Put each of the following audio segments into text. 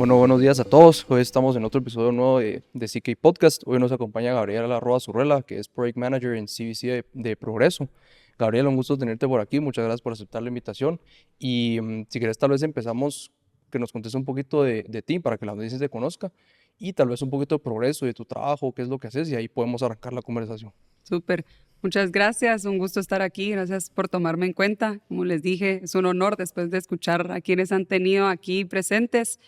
Bueno, buenos días a todos. Hoy estamos en otro episodio nuevo de CK Podcast. Hoy nos acompaña Gabriela Roa Zurrela, que es Project Manager en CVC de Progreso. Gabriela, un gusto tenerte por aquí. Muchas gracias por aceptar la invitación. Y si quieres, tal vez empezamos que nos contes un poquito de ti para que la audiencia te conozca y tal vez un poquito de Progreso, de tu trabajo, qué es lo que haces y ahí podemos arrancar la conversación. Súper. Muchas gracias, un gusto estar aquí, gracias por tomarme en cuenta. Como les dije, es un honor después de escuchar a quienes han tenido aquí presentes.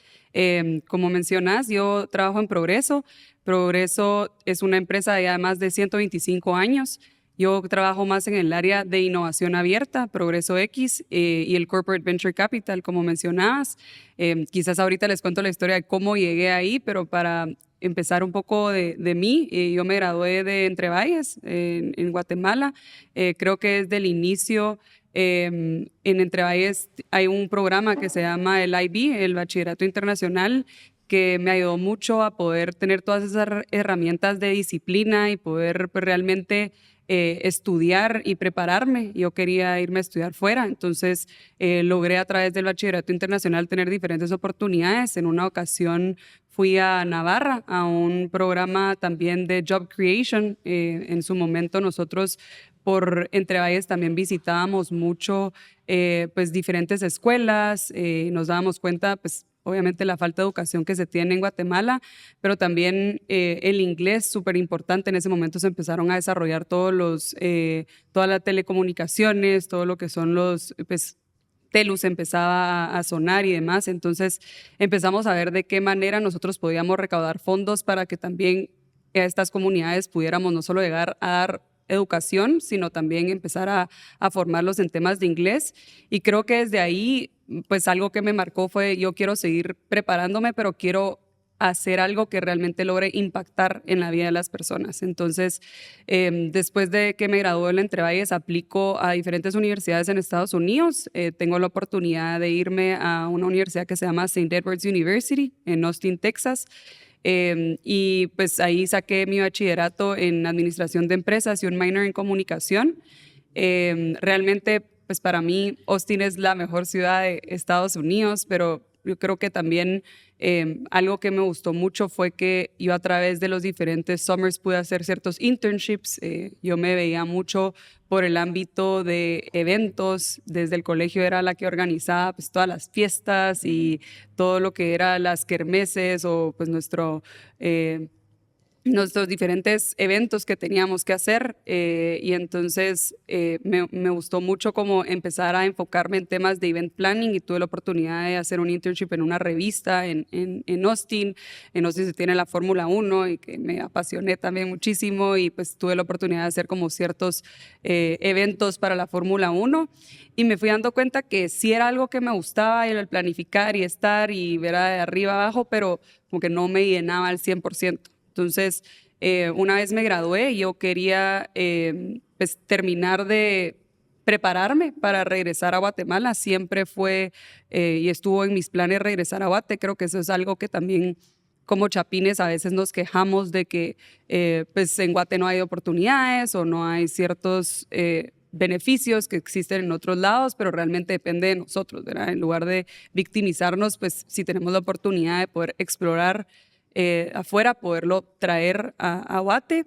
Como mencionas, yo trabajo en Progreso. Progreso es una empresa de ya más de 125 años. Yo trabajo más en el área de innovación abierta, Progreso X y el Corporate Venture Capital, como mencionabas. Quizás ahorita les cuento la historia de cómo llegué ahí, pero para empezar un poco de mí. Yo me gradué de Entre Valles, en Guatemala. Creo que desde el inicio en Entre Valles hay un programa que se llama el IB, el Bachillerato Internacional, que me ayudó mucho a poder tener todas esas herramientas de disciplina y poder pues, realmente estudiar y prepararme. Yo quería irme a estudiar fuera, entonces logré a través del Bachillerato Internacional tener diferentes oportunidades. En una ocasión fui a Navarra a un programa también de Job Creation. En su momento nosotros por Entre Valles también visitábamos mucho pues diferentes escuelas, nos dábamos cuenta pues obviamente la falta de educación que se tiene en Guatemala, pero también el inglés, súper importante. En ese momento se empezaron a desarrollar todas las telecomunicaciones, todo lo que son los, pues, Telus empezaba a sonar y demás. Entonces empezamos a ver de qué manera nosotros podíamos recaudar fondos para que también a estas comunidades pudiéramos no solo llegar a dar educación, sino también empezar a formarlos en temas de inglés. Y creo que desde ahí, pues algo que me marcó fue, yo quiero seguir preparándome, pero quiero hacer algo que realmente logre impactar en la vida de las personas. Entonces, después de que me gradué en Entre Valles, aplico a diferentes universidades en Estados Unidos. Tengo la oportunidad de irme a una universidad que se llama St. Edward's University en Austin, Texas. Y pues ahí saqué mi bachillerato en administración de empresas y un minor en comunicación. Realmente, pues para mí, Austin es la mejor ciudad de Estados Unidos, pero yo creo que también algo que me gustó mucho fue que yo a través de los diferentes summers pude hacer ciertos internships. Yo me veía mucho por el ámbito de eventos. Desde el colegio era la que organizaba pues, todas las fiestas y todo lo que era las kermeses o pues nuestros diferentes eventos que teníamos que hacer y entonces me gustó mucho como empezar a enfocarme en temas de event planning y tuve la oportunidad de hacer un internship en una revista en Austin. En Austin se tiene la Fórmula 1 y que me apasioné también muchísimo y pues tuve la oportunidad de hacer como ciertos eventos para la Fórmula 1 y me fui dando cuenta que sí era algo que me gustaba, el planificar y estar y ver de arriba abajo, pero como que no me llenaba al 100%. Entonces, una vez me gradué, yo quería pues, terminar de prepararme para regresar a Guatemala. Siempre fue y estuvo en mis planes regresar a Guate. Creo que eso es algo que también como chapines a veces nos quejamos de que pues en Guate no hay oportunidades o no hay ciertos beneficios que existen en otros lados, pero realmente depende de nosotros, ¿verdad? En lugar de victimizarnos, pues si tenemos la oportunidad de poder explorar afuera, poderlo traer a Guate.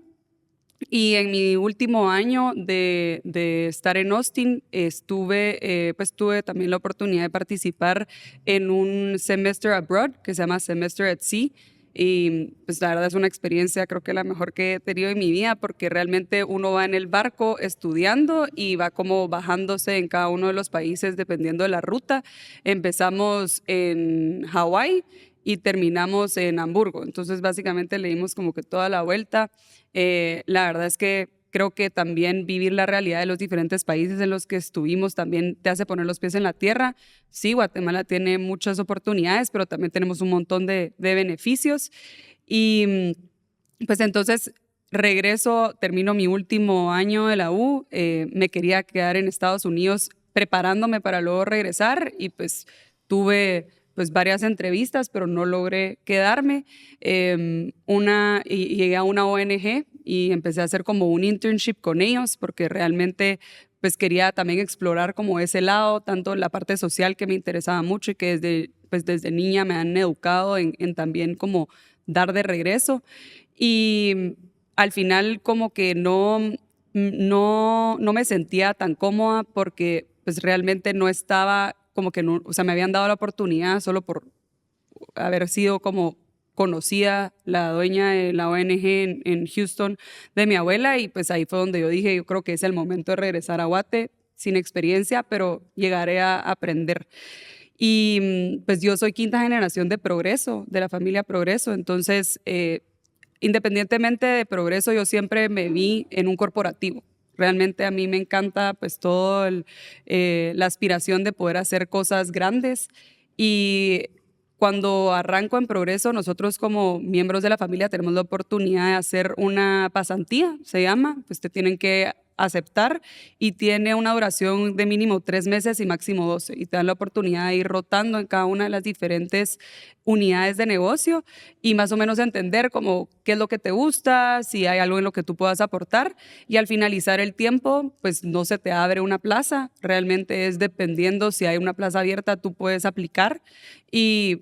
Y en mi último año de estar en Austin, pues tuve también la oportunidad de participar en un semester abroad que se llama Semester at Sea. Y pues la verdad es una experiencia, creo que la mejor que he tenido en mi vida, porque realmente uno va en el barco estudiando y va como bajándose en cada uno de los países dependiendo de la ruta. Empezamos en Hawái y terminamos en Hamburgo. Entonces, básicamente le dimos como que toda la vuelta. La verdad es que creo que también vivir la realidad de los diferentes países en los que estuvimos también te hace poner los pies en la tierra. Sí, Guatemala tiene muchas oportunidades, pero también tenemos un montón de beneficios. Y pues entonces regreso, termino mi último año de la U, me quería quedar en Estados Unidos preparándome para luego regresar y pues tuve pues varias entrevistas, pero no logré quedarme. Y llegué a una ONG y empecé a hacer como un internship con ellos porque realmente pues quería también explorar como ese lado, tanto la parte social que me interesaba mucho y que desde pues desde niña me han educado en también como dar de regreso. Y al final como que no me sentía tan cómoda porque pues realmente no estaba como que no, o sea, me habían dado la oportunidad solo por haber sido como conocida la dueña de la ONG en Houston de mi abuela, y pues ahí fue donde yo dije, yo creo que es el momento de regresar a Guate sin experiencia, pero llegaré a aprender. Y pues yo soy quinta generación de Progreso, de la familia Progreso, entonces independientemente de Progreso, yo siempre me vi en un corporativo. Realmente a mí me encanta pues todo la aspiración de poder hacer cosas grandes, y cuando arranco en Progreso, nosotros como miembros de la familia tenemos la oportunidad de hacer una pasantía, se llama, pues te tienen que aceptar, y tiene una duración de mínimo 3 meses y máximo 12, y te dan la oportunidad de ir rotando en cada una de las diferentes unidades de negocio y más o menos entender como qué es lo que te gusta, si hay algo en lo que tú puedas aportar, y al finalizar el tiempo, pues no se te abre una plaza, realmente es dependiendo si hay una plaza abierta, tú puedes aplicar y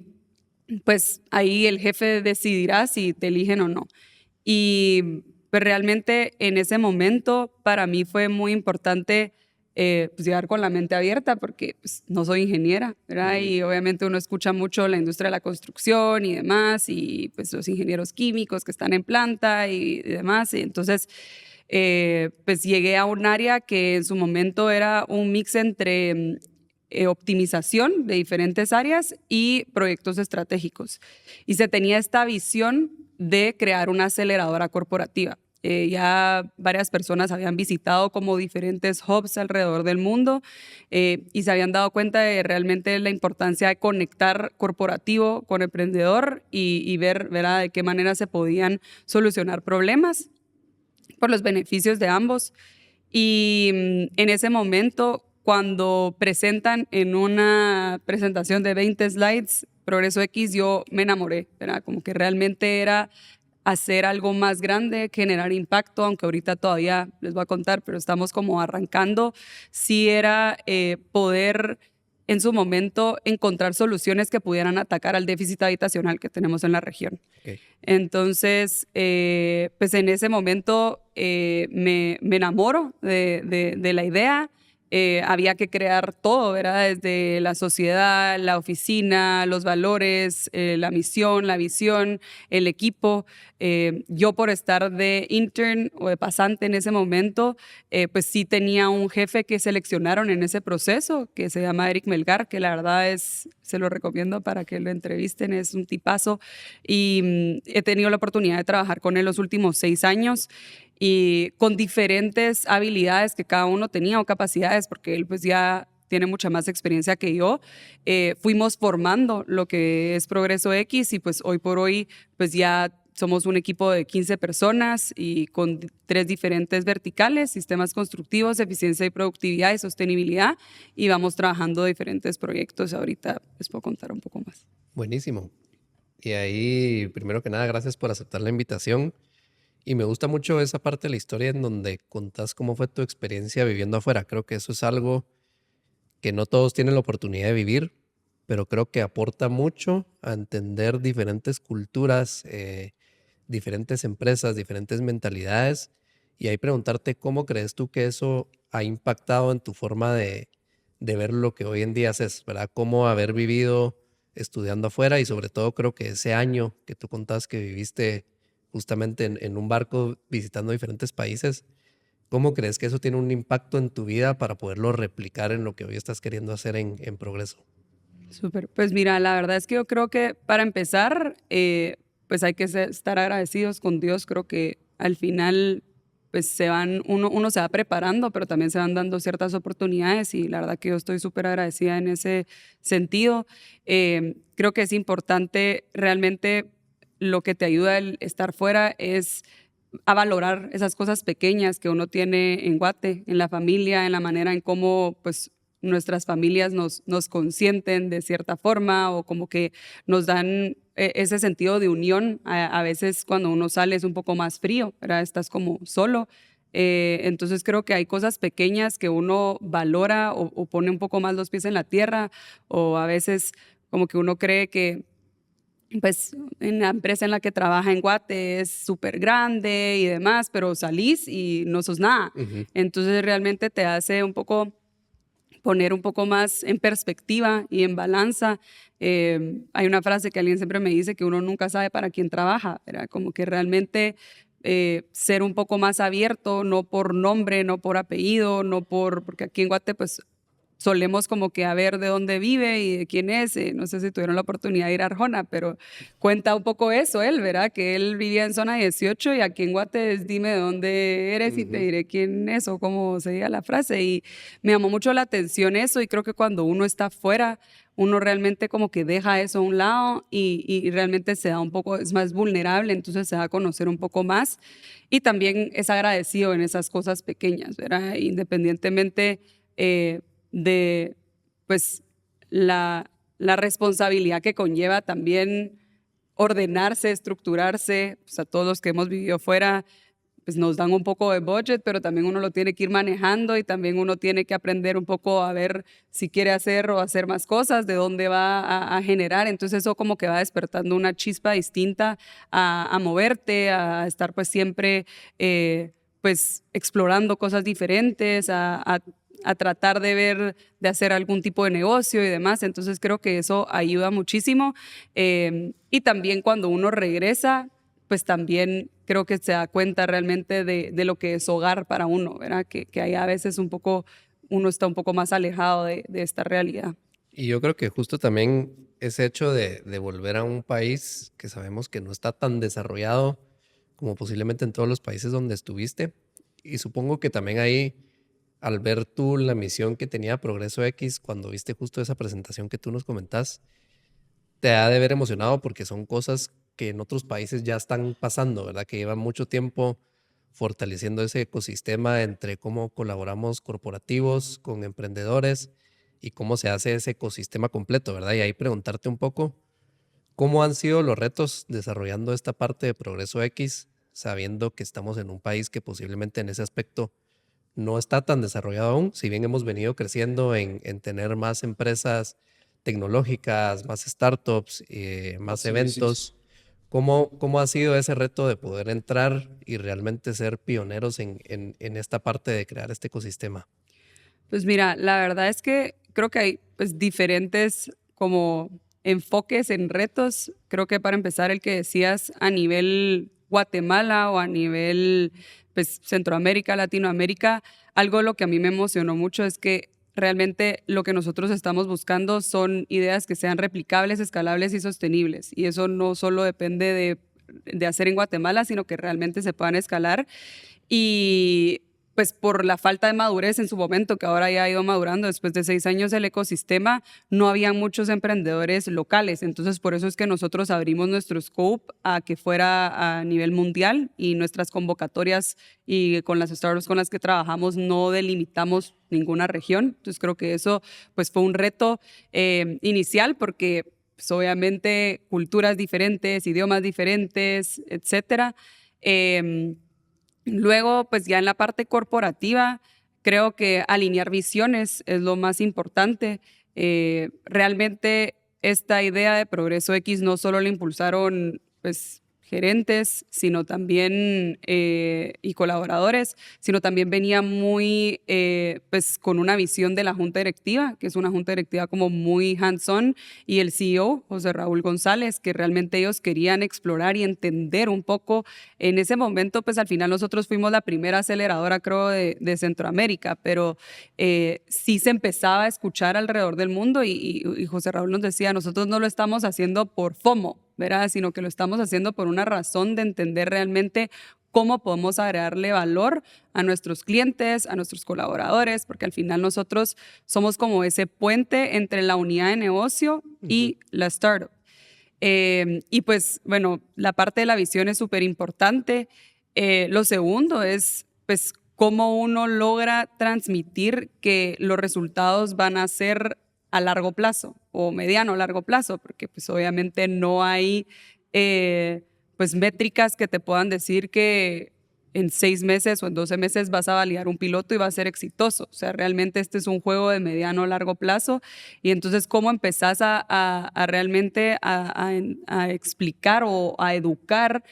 pues ahí el jefe decidirá si te eligen o no. Y pues realmente en ese momento para mí fue muy importante pues llegar con la mente abierta porque pues, no soy ingeniera, ¿verdad? Y obviamente uno escucha mucho la industria de la construcción y demás, y pues los ingenieros químicos que están en planta y demás. Y entonces pues llegué a un área que en su momento era un mix entre optimización de diferentes áreas y proyectos estratégicos. Y se tenía esta visión de crear una aceleradora corporativa. Ya varias personas habían visitado como diferentes hubs alrededor del mundo y se habían dado cuenta de realmente la importancia de conectar corporativo con emprendedor y ver, ¿verdad?, de qué manera se podían solucionar problemas por los beneficios de ambos. Y en ese momento, cuando presentan en una presentación de 20 slides Progreso X, yo me enamoré, ¿verdad? Como que realmente era hacer algo más grande, generar impacto, aunque ahorita todavía les voy a contar, pero estamos como arrancando. Sí era poder en su momento encontrar soluciones que pudieran atacar al déficit habitacional que tenemos en la región. Okay. Entonces, pues en ese momento me enamoro de la idea. Había que crear todo, ¿verdad? Desde la sociedad, la oficina, los valores, la misión, la visión, el equipo. Yo por estar de intern o de pasante en ese momento, pues sí tenía un jefe que seleccionaron en ese proceso, que se llama Eric Melgar, que la verdad se lo recomiendo para que lo entrevisten, es un tipazo. Y he tenido la oportunidad de trabajar con él los últimos 6 años y con diferentes habilidades que cada uno tenía o capacidades, porque él pues ya tiene mucha más experiencia que yo. Fuimos formando lo que es Progreso X y pues hoy por hoy pues ya somos un equipo de 15 personas y con 3 diferentes verticales: sistemas constructivos, eficiencia y productividad y sostenibilidad, y vamos trabajando diferentes proyectos. Ahorita les puedo contar un poco más. Buenísimo. Y ahí, primero que nada, gracias por aceptar la invitación. Y me gusta mucho esa parte de la historia en donde contás cómo fue tu experiencia viviendo afuera. Creo que eso es algo que no todos tienen la oportunidad de vivir, pero creo que aporta mucho a entender diferentes culturas, diferentes empresas, diferentes mentalidades. Y ahí preguntarte cómo crees tú que eso ha impactado en tu forma de ver lo que hoy en día haces, ¿verdad? Cómo haber vivido estudiando afuera, y sobre todo creo que ese año que tú contás que viviste justamente en un barco visitando diferentes países, ¿cómo crees que eso tiene un impacto en tu vida para poderlo replicar en lo que hoy estás queriendo hacer en Progreso? Súper. Pues mira, la verdad es que yo creo que para empezar, pues hay que estar agradecidos con Dios. Creo que al final, pues uno se va preparando, pero también se van dando ciertas oportunidades, y la verdad que yo estoy súper agradecida en ese sentido. Creo que es importante realmente, lo que te ayuda el estar fuera es a valorar esas cosas pequeñas que uno tiene en Guate, en la familia, en la manera en cómo pues nuestras familias nos consienten de cierta forma, o como que nos dan ese sentido de unión. A veces cuando uno sale es un poco más frío, ¿verdad? Estás como solo. Entonces creo que hay cosas pequeñas que uno valora o pone un poco más los pies en la tierra, o a veces como que uno cree que pues en la empresa en la que trabaja en Guate es súper grande y demás, pero salís y no sos nada. Entonces realmente te hace un poco poner un poco más en perspectiva y en balanza. Hay una frase que alguien siempre me dice, que uno nunca sabe para quién trabaja, ¿verdad? Como que realmente ser un poco más abierto, no por nombre, no por apellido, porque aquí en Guate pues solemos como que a ver de dónde vive y de quién es. No sé si tuvieron la oportunidad de ir a Arjona, pero cuenta un poco eso él, ¿verdad? Que él vivía en zona 18 y aquí en Guate es dime de dónde eres y te diré quién es o cómo se diga la frase. Y me llamó mucho la atención eso, y creo que cuando uno está afuera, uno realmente como que deja eso a un lado y realmente se da un poco, es más vulnerable, entonces se da a conocer un poco más y también es agradecido en esas cosas pequeñas, ¿verdad? Independientemente de pues la responsabilidad que conlleva también ordenarse, estructurarse. Pues a todos los que hemos vivido fuera, pues nos dan un poco de budget, pero también uno lo tiene que ir manejando y también uno tiene que aprender un poco a ver si quiere hacer o hacer más cosas, de dónde va a generar. Entonces eso como que va despertando una chispa distinta a moverte, a estar pues siempre pues explorando cosas diferentes, a tratar de ver, de hacer algún tipo de negocio y demás. Entonces creo que eso ayuda muchísimo. Y también cuando uno regresa, pues también creo que se da cuenta realmente de lo que es hogar para uno, ¿verdad? Que ahí a veces uno está un poco más alejado de esta realidad. Y yo creo que justo también ese hecho de volver a un país que sabemos que no está tan desarrollado como posiblemente en todos los países donde estuviste. Y supongo que también ahí, al ver tú la misión que tenía Progreso X, cuando viste justo esa presentación que tú nos comentás, te ha de ver emocionado porque son cosas que en otros países ya están pasando, ¿verdad? Que llevan mucho tiempo fortaleciendo ese ecosistema entre cómo colaboramos corporativos con emprendedores y cómo se hace ese ecosistema completo, ¿verdad? Y ahí preguntarte un poco, ¿cómo han sido los retos desarrollando esta parte de Progreso X, sabiendo que estamos en un país que posiblemente en ese aspecto no está tan desarrollado aún, si bien hemos venido creciendo en tener más empresas tecnológicas, más startups, más Sí, sí, sí. eventos? ¿Cómo ha sido ese reto de poder entrar y realmente ser pioneros en esta parte de crear este ecosistema? Pues mira, la verdad es que creo que hay pues diferentes como enfoques en retos. Creo que para empezar el que decías a nivel Guatemala o a nivel pues Centroamérica, Latinoamérica, algo lo que a mí me emocionó mucho es que realmente lo que nosotros estamos buscando son ideas que sean replicables, escalables y sostenibles. Y eso no solo depende de hacer en Guatemala, sino que realmente se puedan escalar. Y pues por la falta de madurez en su momento, que ahora ya ha ido madurando después de 6 años el ecosistema, no había muchos emprendedores locales. Entonces, por eso es que nosotros abrimos nuestro scope a que fuera a nivel mundial, y nuestras convocatorias y con las startups con las que trabajamos no delimitamos ninguna región. Entonces, creo que eso pues fue un reto inicial, porque pues, obviamente culturas diferentes, idiomas diferentes, etcétera. Luego, pues ya en la parte corporativa, creo que alinear visiones es lo más importante. Realmente esta idea de Progreso X no solo la impulsaron pues gerentes, sino también y colaboradores, sino también venía muy pues con una visión de la junta directiva, que es una junta directiva como muy hands-on, y el CEO, José Raúl González, que realmente ellos querían explorar y entender un poco. En ese momento, pues al final nosotros fuimos la primera aceleradora, creo, de Centroamérica, pero sí se empezaba a escuchar alrededor del mundo, y José Raúl nos decía, nosotros no lo estamos haciendo por FOMO, ¿verdad? Sino que lo estamos haciendo por una razón de entender realmente cómo podemos agregarle valor a nuestros clientes, a nuestros colaboradores, porque al final nosotros somos como ese puente entre la unidad de negocio y la startup. Y pues, bueno, la parte de la visión es súper importante. Lo segundo es, pues, cómo uno logra transmitir que los resultados van a ser a largo plazo o mediano o largo plazo, porque pues obviamente no hay pues métricas que te puedan decir que en 6 meses o en 12 meses vas a validar un piloto y va a ser exitoso. O sea, realmente este es un juego de mediano o largo plazo. Y entonces, ¿cómo empezás a realmente a explicar o a educar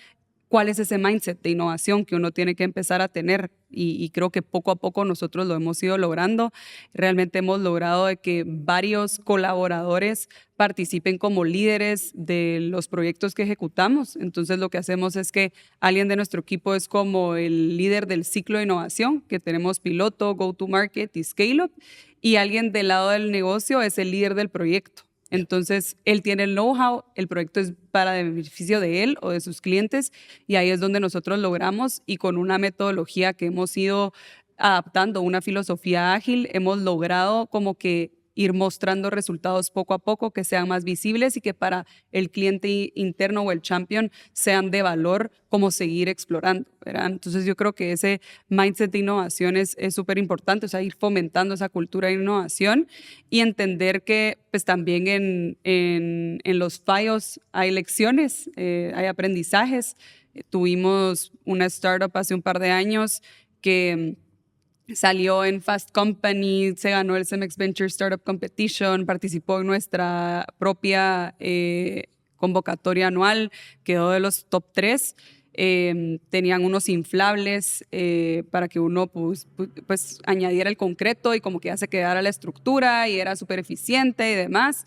cuál es ese mindset de innovación que uno tiene que empezar a tener? Y creo que poco a poco nosotros lo hemos ido logrando. Realmente hemos logrado de que varios colaboradores participen como líderes de los proyectos que ejecutamos. Entonces lo que hacemos es que alguien de nuestro equipo es como el líder del ciclo de innovación, que tenemos piloto, go-to-market y scale-up, y alguien del lado del negocio es el líder del proyecto. Entonces, él tiene el know-how, el proyecto es para beneficio de él o de sus clientes, y ahí es donde nosotros logramos, y con una metodología que hemos ido adaptando, una filosofía ágil, hemos logrado como que ir mostrando resultados poco a poco que sean más visibles y que para el cliente interno o el champion sean de valor, como seguir explorando, ¿verdad? Entonces yo creo que ese mindset de innovación es súper importante, o sea, ir fomentando esa cultura de innovación y entender que pues también en los fallos hay lecciones, hay aprendizajes. Tuvimos una startup hace un par de años que salió en Fast Company, se ganó el CEMEX Venture Startup Competition, participó en nuestra propia convocatoria anual, quedó de los top 3. Tenían unos inflables para que uno pues añadiera el concreto y como que ya se quedara la estructura y era súper eficiente y demás.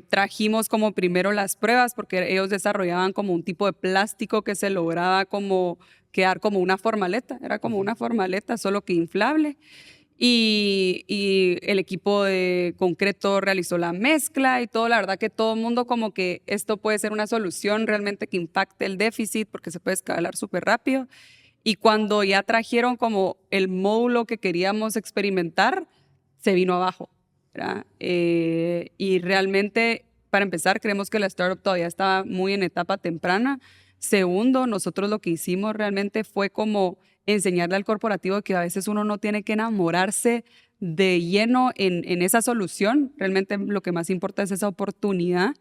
Trajimos como primero las pruebas porque ellos desarrollaban como un tipo de plástico que se lograba como quedar como una formaleta, era como una formaleta, solo que inflable. Y el equipo de concreto realizó la mezcla y todo. La verdad que todo el mundo como que esto puede ser una solución realmente que impacte el déficit porque se puede escalar súper rápido. Y cuando ya trajeron como el módulo que queríamos experimentar, se vino abajo, ¿verdad? Y realmente, para empezar, creemos que la startup todavía estaba muy en etapa temprana. Segundo, nosotros lo que hicimos realmente fue como enseñarle al corporativo que a veces uno no tiene que enamorarse de lleno en esa solución. Realmente lo que más importa es esa oportunidad.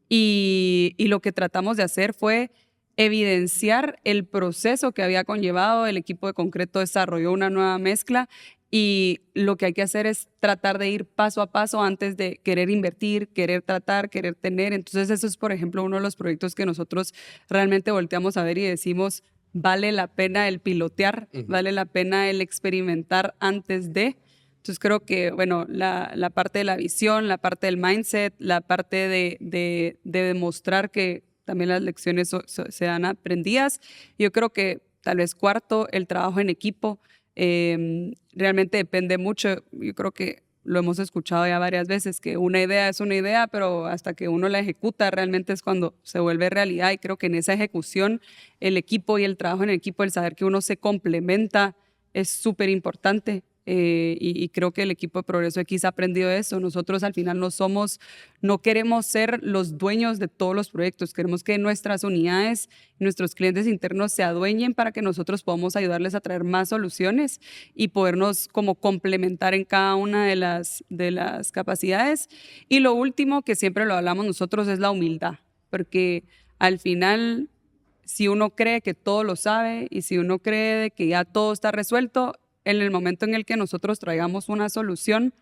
Y lo que tratamos de hacer fue evidenciar el proceso que había conllevado. El equipo de concreto desarrolló una nueva mezcla y lo que hay que hacer es tratar de ir paso a paso antes de querer invertir, querer tratar, querer tener. Entonces eso es, por ejemplo, uno de los proyectos que nosotros realmente volteamos a ver y decimos, vale la pena el pilotear, vale la pena el experimentar antes de. Entonces creo que, bueno, la parte de la visión, la parte del mindset, la parte de demostrar que también las lecciones sean aprendidas. Yo creo que tal vez cuarto, el trabajo en equipo. Realmente depende mucho. Yo creo que lo hemos escuchado ya varias veces, que una idea es una idea, pero hasta que uno la ejecuta realmente es cuando se vuelve realidad. Y creo que en esa ejecución el equipo y el trabajo en equipo, el saber que uno se complementa es súper importante. Y creo que el equipo de Progreso X ha aprendido eso. Nosotros al final no queremos ser los dueños de todos los proyectos. Queremos que nuestras unidades, nuestros clientes internos se adueñen para que nosotros podamos ayudarles a traer más soluciones y podernos como complementar en cada una de las capacidades. Y lo último, que siempre lo hablamos nosotros, es la humildad, porque al final, si uno cree que todo lo sabe y si uno cree que ya todo está resuelto, en el momento en el que nosotros traigamos una solución,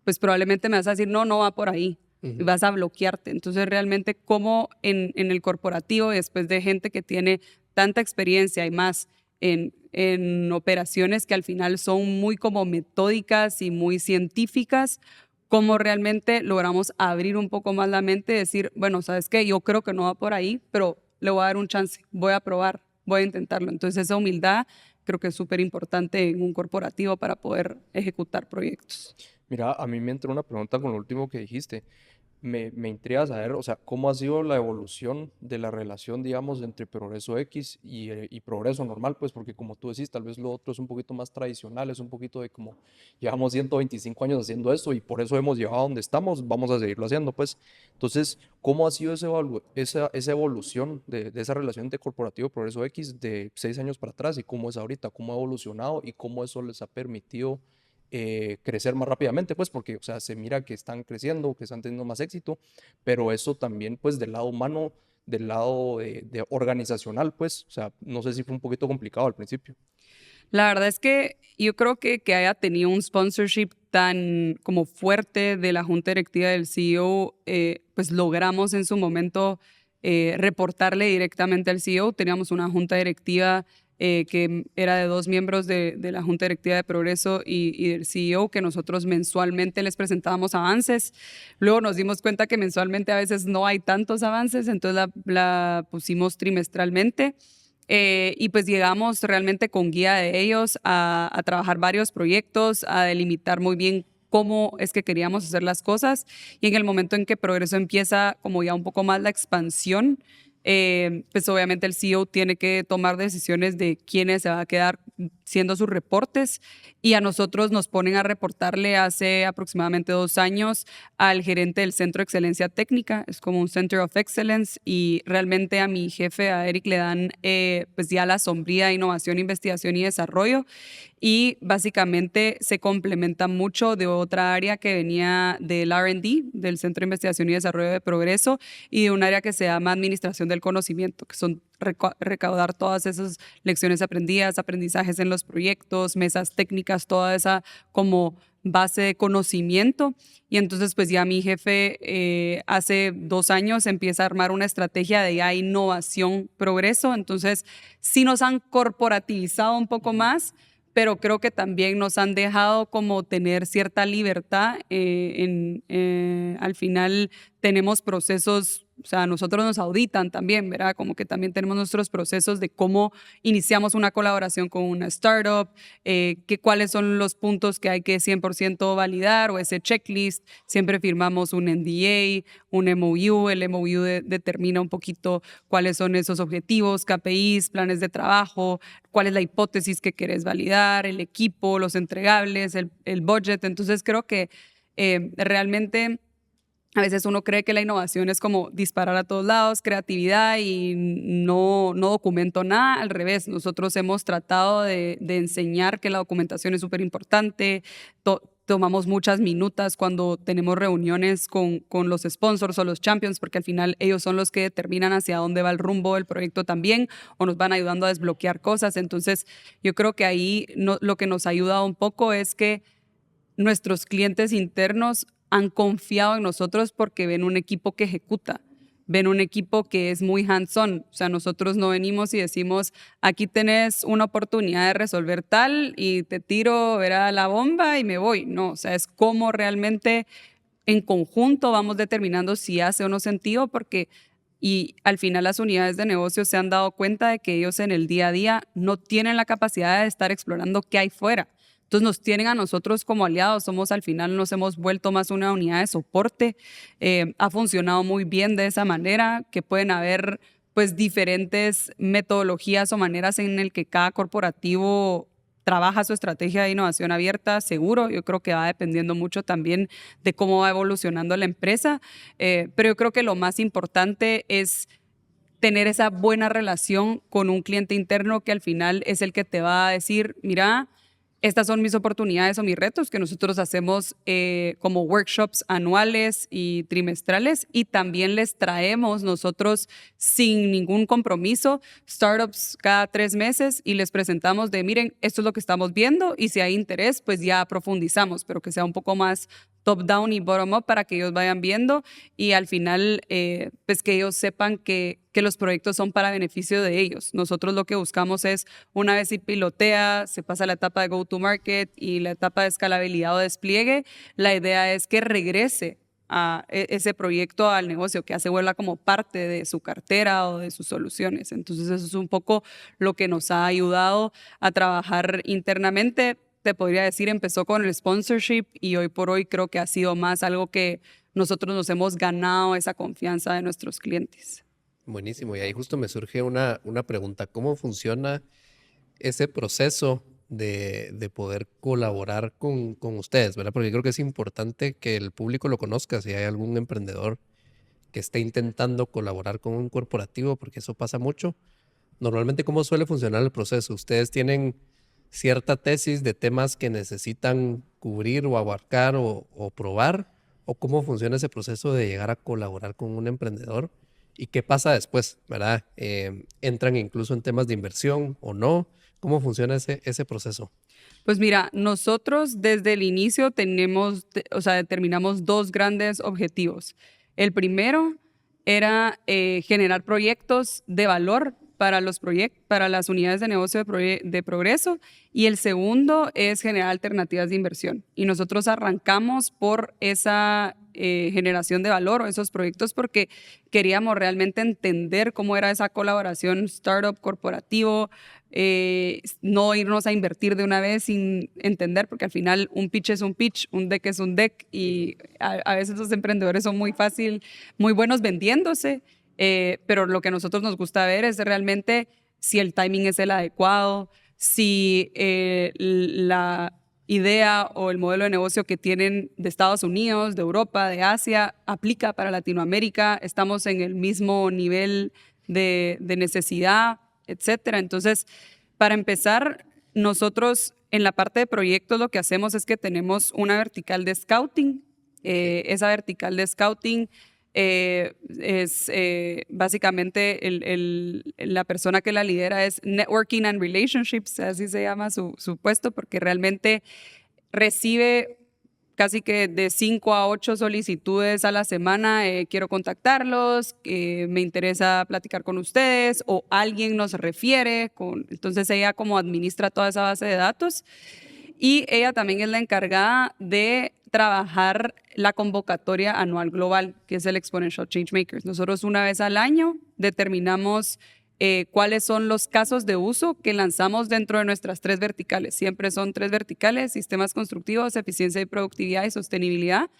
pues probablemente me vas a decir, no, no va por ahí, y vas a bloquearte. Entonces, realmente, como en el corporativo, después de gente que tiene tanta experiencia y más en operaciones que al final son muy como metódicas y muy científicas, cómo realmente logramos abrir un poco más la mente y decir, bueno, ¿sabes qué? Yo creo que no va por ahí, pero le voy a dar un chance, voy a probar, voy a intentarlo. Entonces, esa humildad creo que es súper importante en un corporativo para poder ejecutar proyectos. Mira, a mí me entró una pregunta con lo último que dijiste. Me intriga saber, o sea, cómo ha sido la evolución de la relación, digamos, entre Progreso X y Progreso normal, pues, porque como tú decís, tal vez lo otro es un poquito más tradicional, es un poquito de como, llevamos 125 años haciendo esto y por eso hemos llegado a donde estamos, vamos a seguirlo haciendo, pues. Entonces, ¿cómo ha sido esa evolución de esa relación entre corporativo y Progreso X de 6 años para atrás y cómo es ahorita, cómo ha evolucionado y cómo eso les ha permitido crecer más rápidamente, pues porque, o sea, se mira que están creciendo, que están teniendo más éxito, pero eso también, pues del lado humano, del lado de organizacional, pues, o sea, no sé si fue un poquito complicado al principio. La verdad es que yo creo que haya tenido un sponsorship tan como fuerte de la junta directiva del CEO, pues logramos en su momento reportarle directamente al CEO. Teníamos una junta directiva que era de 2 miembros de la junta directiva de Progreso y del CEO, que nosotros mensualmente les presentábamos avances. Luego nos dimos cuenta que mensualmente a veces no hay tantos avances, entonces la pusimos trimestralmente. Y pues llegamos realmente con guía de ellos a trabajar varios proyectos, a delimitar muy bien cómo es que queríamos hacer las cosas. Y en el momento en que Progreso empieza como ya un poco más la expansión, pues obviamente el CEO tiene que tomar decisiones de quiénes se va a quedar siendo sus reportes, y a nosotros nos ponen a reportarle hace aproximadamente 2 años al gerente del Centro de Excelencia Técnica. Es como un Center of Excellence, y realmente a mi jefe, a Eric, le dan pues ya la sombría de innovación, investigación y desarrollo, y básicamente se complementa mucho de otra área que venía del R&D, del Centro de Investigación y Desarrollo de Progreso, y de un área que se llama Administración del Conocimiento, que son recaudar todas esas lecciones aprendidas, aprendizajes en los proyectos, mesas técnicas, toda esa como base de conocimiento. Y entonces pues ya mi jefe hace 2 años empieza a armar una estrategia de ya innovación, progreso. Entonces sí nos han corporativizado un poco más, pero creo que también nos han dejado como tener cierta libertad. Al final tenemos procesos, o sea, nosotros nos auditan también, ¿verdad? Como que también tenemos nuestros procesos de cómo iniciamos una colaboración con una startup, cuáles son los puntos que hay que 100% validar, o ese checklist. Siempre firmamos un NDA, un MOU. El MOU determina un poquito cuáles son esos objetivos, KPIs, planes de trabajo, cuál es la hipótesis que quieres validar, el equipo, los entregables, el budget. Entonces creo que realmente a veces uno cree que la innovación es como disparar a todos lados, creatividad, y no documento nada. Al revés, nosotros hemos tratado de enseñar que la documentación es súper importante. Tomamos muchas minutas cuando tenemos reuniones con los sponsors o los champions, porque al final ellos son los que determinan hacia dónde va el rumbo del proyecto también, o nos van ayudando a desbloquear cosas. Entonces yo creo que ahí lo que nos ha ayudado un poco es que nuestros clientes internos han confiado en nosotros porque ven un equipo que ejecuta, ven un equipo que es muy hands-on. O sea, nosotros no venimos y decimos, aquí tenés una oportunidad de resolver tal y te tiro, verá, la bomba y me voy. No, o sea, es como realmente en conjunto vamos determinando si hace o no sentido, y al final las unidades de negocio se han dado cuenta de que ellos en el día a día no tienen la capacidad de estar explorando qué hay fuera. Entonces nos tienen a nosotros como aliados. Al final nos hemos vuelto más una unidad de soporte. Ha funcionado muy bien de esa manera, que pueden haber pues diferentes metodologías o maneras en el que cada corporativo trabaja su estrategia de innovación abierta. Seguro, yo creo que va dependiendo mucho también de cómo va evolucionando la empresa, pero yo creo que lo más importante es tener esa buena relación con un cliente interno, que al final es el que te va a decir, mira, estas son mis oportunidades o mis retos, que nosotros hacemos como workshops anuales y trimestrales, y también les traemos nosotros sin ningún compromiso startups cada 3 meses y les presentamos de, miren, esto es lo que estamos viendo, y si hay interés, pues ya profundizamos, pero que sea un poco más top-down y bottom-up para que ellos vayan viendo, y al final pues que ellos sepan que los proyectos son para beneficio de ellos. Nosotros lo que buscamos es, una vez se pilotea, se pasa la etapa de go-to-market y la etapa de escalabilidad o despliegue, la idea es que regrese a ese proyecto al negocio, que se vuelva como parte de su cartera o de sus soluciones. Entonces eso es un poco lo que nos ha ayudado a trabajar internamente. Te podría decir, empezó con el sponsorship, y hoy por hoy creo que ha sido más algo que nosotros nos hemos ganado esa confianza de nuestros clientes. Buenísimo. Y ahí justo me surge una pregunta. ¿Cómo funciona ese proceso de poder colaborar con ustedes, ¿verdad? Porque creo que es importante que el público lo conozca, si hay algún emprendedor que esté intentando colaborar con un corporativo, porque eso pasa mucho. Normalmente, ¿cómo suele funcionar el proceso? ¿Ustedes tienen cierta tesis de temas que necesitan cubrir o abarcar o probar? ¿O cómo funciona ese proceso de llegar a colaborar con un emprendedor ¿Y qué pasa después, verdad? ¿Entran incluso en temas de inversión o no? ¿Cómo funciona ese proceso? Pues mira, nosotros desde el inicio determinamos dos grandes objetivos. El primero era generar proyectos de valor para para las unidades de negocio de progreso, y el segundo es generar alternativas de inversión. Y nosotros arrancamos por esa generación de valor o esos proyectos porque queríamos realmente entender cómo era esa colaboración startup corporativo, no irnos a invertir de una vez sin entender, porque al final un pitch es un pitch, un deck es un deck, y a veces los emprendedores son muy buenos vendiéndose, pero lo que a nosotros nos gusta ver es realmente si el timing es el adecuado, si la idea o el modelo de negocio que tienen de Estados Unidos, de Europa, de Asia, aplica para Latinoamérica, estamos en el mismo nivel de necesidad, etcétera. Entonces, para empezar, nosotros en la parte de proyectos lo que hacemos es que tenemos una vertical de scouting. Esa vertical de scouting es básicamente la persona que la lidera es Networking and Relationships, así se llama su puesto, porque realmente recibe casi que de 5 a 8 solicitudes a la semana. Quiero contactarlos, me interesa platicar con ustedes, o alguien nos refiere. Entonces ella como administra toda esa base de datos, y ella también es la encargada de trabajar la convocatoria anual global, que es el Exponential Changemakers. Nosotros una vez al año determinamos cuáles son los casos de uso que lanzamos dentro de nuestras 3 verticales. Siempre son 3 verticales: sistemas constructivos, eficiencia y productividad y sostenibilidad.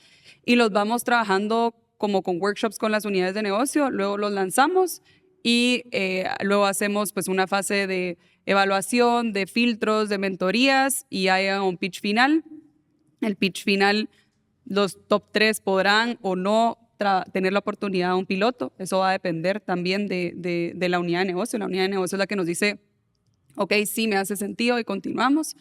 Y los vamos trabajando como con workshops con las unidades de negocio, luego los lanzamos y luego hacemos pues una fase de evaluación, de filtros, de mentorías, y hay un pitch final. El pitch final, los top 3 podrán o no tener la oportunidad de un piloto. Eso va a depender también de la unidad de negocio. La unidad de negocio es la que nos dice, ok, sí, me hace sentido, y continuamos.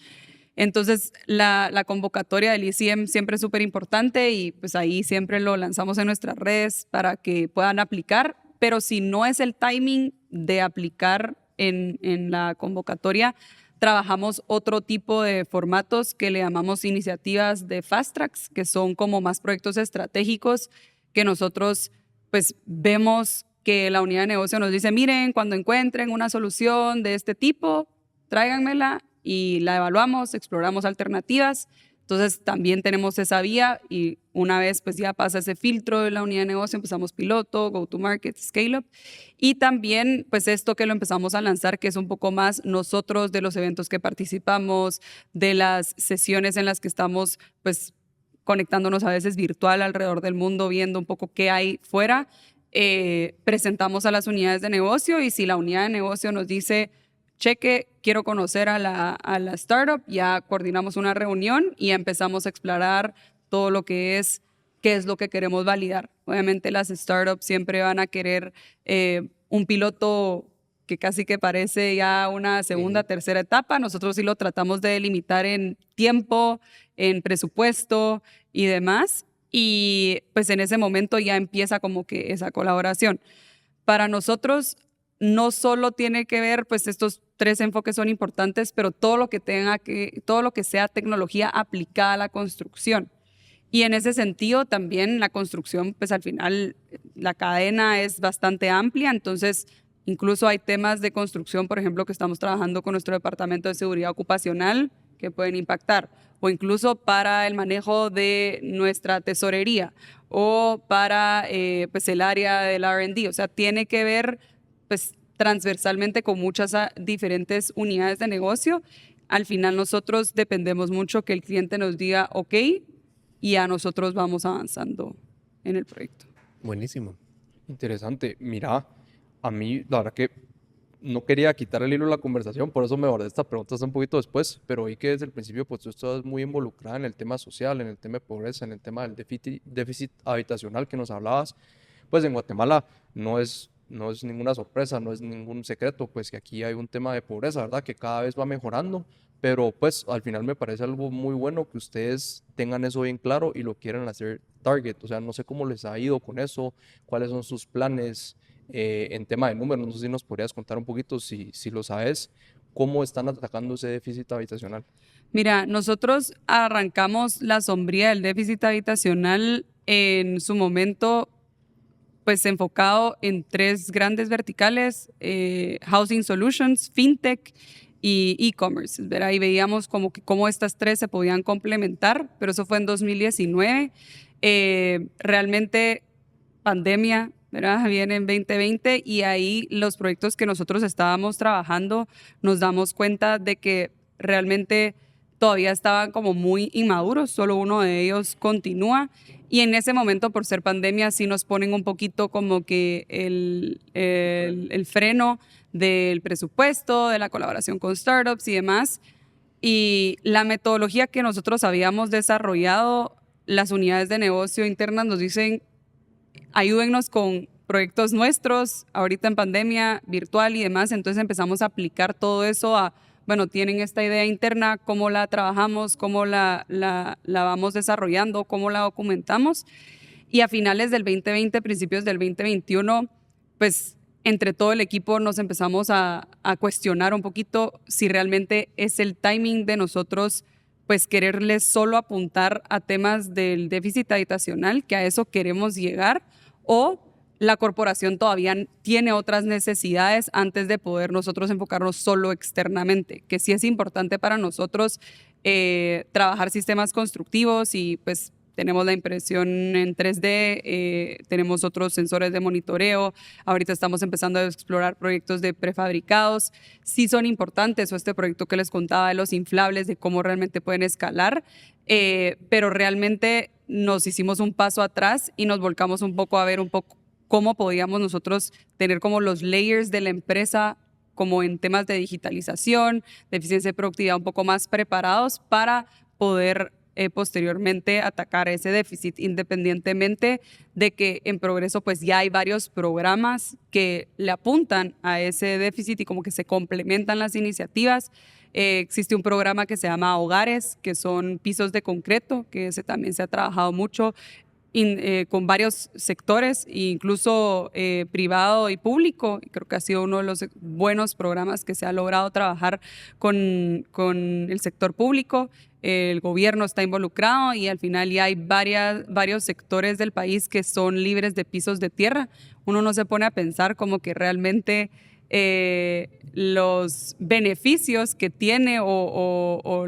Entonces, la convocatoria del ECM siempre es súper importante, y pues ahí siempre lo lanzamos en nuestras redes para que puedan aplicar. Pero si no es el timing de aplicar en la convocatoria, trabajamos otro tipo de formatos que le llamamos iniciativas de Fast Tracks, que son como más proyectos estratégicos que nosotros pues vemos que la unidad de negocio nos dice, miren, cuando encuentren una solución de este tipo, tráiganmela, y la evaluamos, exploramos alternativas. Entonces también tenemos esa vía, y una vez pues ya pasa ese filtro de la unidad de negocio, empezamos piloto, go to market, scale up, y también pues esto que lo empezamos a lanzar, que es un poco más nosotros, de los eventos que participamos, de las sesiones en las que estamos pues conectándonos a veces virtual alrededor del mundo, viendo un poco qué hay fuera. Presentamos a las unidades de negocio, y si la unidad de negocio nos dice, cheque, quiero conocer a la startup, ya coordinamos una reunión y empezamos a explorar todo lo que es, qué es lo que queremos validar. Obviamente las startups siempre van a querer un piloto que casi que parece ya una segunda, tercera etapa. Nosotros sí lo tratamos de delimitar en tiempo, en presupuesto y demás. Y pues en ese momento ya empieza como que esa colaboración. Para nosotros no solo tiene que ver, pues estos 3 enfoques son importantes, pero todo lo que sea tecnología aplicada a la construcción. Y en ese sentido también la construcción, pues al final la cadena es bastante amplia. Entonces incluso hay temas de construcción, por ejemplo, que estamos trabajando con nuestro departamento de seguridad ocupacional, que pueden impactar, o incluso para el manejo de nuestra tesorería, o para pues el área del R&D. O sea, tiene que ver pues transversalmente con muchas diferentes unidades de negocio. Al final nosotros dependemos mucho que el cliente nos diga ok, y a nosotros vamos avanzando en el proyecto. Buenísimo. Interesante. Mira, a mí la verdad que no quería quitar el hilo de la conversación, por eso me abordé esta pregunta hasta un poquito después, pero vi que desde el principio pues tú estás muy involucrada en el tema social, en el tema de pobreza, en el tema del déficit habitacional que nos hablabas. Pues en Guatemala no es ninguna sorpresa, no es ningún secreto, pues que aquí hay un tema de pobreza, ¿verdad? Que cada vez va mejorando, pero pues al final me parece algo muy bueno que ustedes tengan eso bien claro y lo quieran hacer target. O sea, no sé cómo les ha ido con eso, cuáles son sus planes, En tema de números, no sé si nos podrías contar un poquito, si lo sabes, cómo están atacando ese déficit habitacional. Mira, nosotros arrancamos la sombría del déficit habitacional en su momento, pues enfocado en 3 grandes verticales, Housing Solutions, FinTech y e-commerce, ¿verdad? Y veíamos como que cómo estas 3 se podían complementar, pero eso fue en 2019. Realmente pandemia, ¿verdad? Viene en 2020 y ahí los proyectos que nosotros estábamos trabajando nos damos cuenta de que realmente todavía estaban como muy inmaduros, solo uno de ellos continúa y en ese momento por ser pandemia sí nos ponen un poquito como que el freno del presupuesto, de la colaboración con startups y demás. Y la metodología que nosotros habíamos desarrollado, las unidades de negocio internas nos dicen, ayúdennos con proyectos nuestros, ahorita en pandemia, virtual y demás. Entonces empezamos a aplicar todo eso a, bueno, tienen esta idea interna, cómo la trabajamos, cómo la vamos desarrollando, cómo la documentamos. Y a finales del 2020, principios del 2021, pues entre todo el equipo nos empezamos a cuestionar un poquito si realmente es el timing de nosotros pues quererles solo apuntar a temas del déficit habitacional, que a eso queremos llegar, o la corporación todavía tiene otras necesidades antes de poder nosotros enfocarnos solo externamente, que sí es importante para nosotros trabajar sistemas constructivos y pues tenemos la impresión en 3D, tenemos otros sensores de monitoreo, ahorita estamos empezando a explorar proyectos de prefabricados, sí son importantes, o este proyecto que les contaba de los inflables, de cómo realmente pueden escalar, pero realmente nos hicimos un paso atrás y nos volcamos un poco a ver un poco cómo podíamos nosotros tener como los layers de la empresa como en temas de digitalización, de eficiencia y productividad un poco más preparados para poder posteriormente atacar ese déficit, independientemente de que en Progreso pues ya hay varios programas que le apuntan a ese déficit y como que se complementan las iniciativas. Existe un programa que se llama Hogares, que son pisos de concreto, que también se ha trabajado mucho con varios sectores, incluso privado y público. Creo que ha sido uno de los buenos programas que se ha logrado trabajar con el sector público. El gobierno está involucrado y al final ya hay varios sectores del país que son libres de pisos de tierra. Uno no se pone a pensar como que realmente los beneficios que tiene o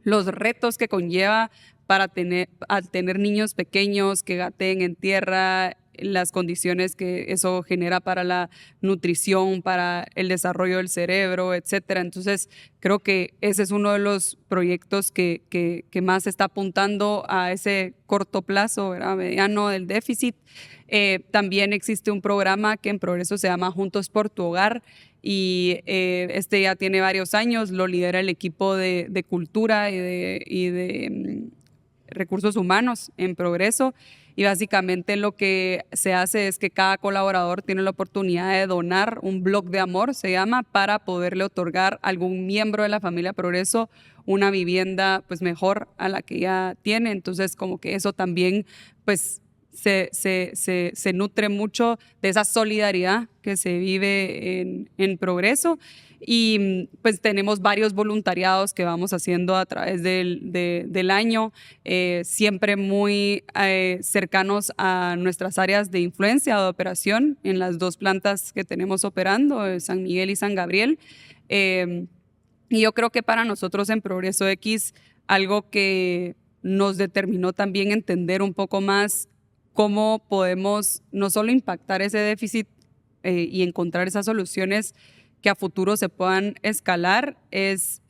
los retos que conlleva al tener niños pequeños que gateen en tierra, las condiciones que eso genera para la nutrición, para el desarrollo del cerebro, etcétera. Entonces, creo que ese es uno de los proyectos que más está apuntando a ese corto plazo, ¿verdad? Mediano del déficit. También existe un programa que en Progreso se llama Juntos por tu Hogar y este ya tiene varios años, lo lidera el equipo de cultura y de recursos humanos en Progreso. Y básicamente lo que se hace es que cada colaborador tiene la oportunidad de donar un blog de amor, se llama, para poderle otorgar a algún miembro de la familia Progreso una vivienda pues mejor a la que ya tiene. Entonces como que eso también pues se nutre mucho de esa solidaridad que se vive en Progreso. Y pues tenemos varios voluntariados que vamos haciendo a través del año, siempre muy cercanos a nuestras áreas de influencia o de operación en las 2 plantas que tenemos operando, San Miguel y San Gabriel. Y yo creo que para nosotros en Progreso X, algo que nos determinó también entender un poco más cómo podemos no solo impactar ese déficit y encontrar esas soluciones que a futuro se puedan escalar, es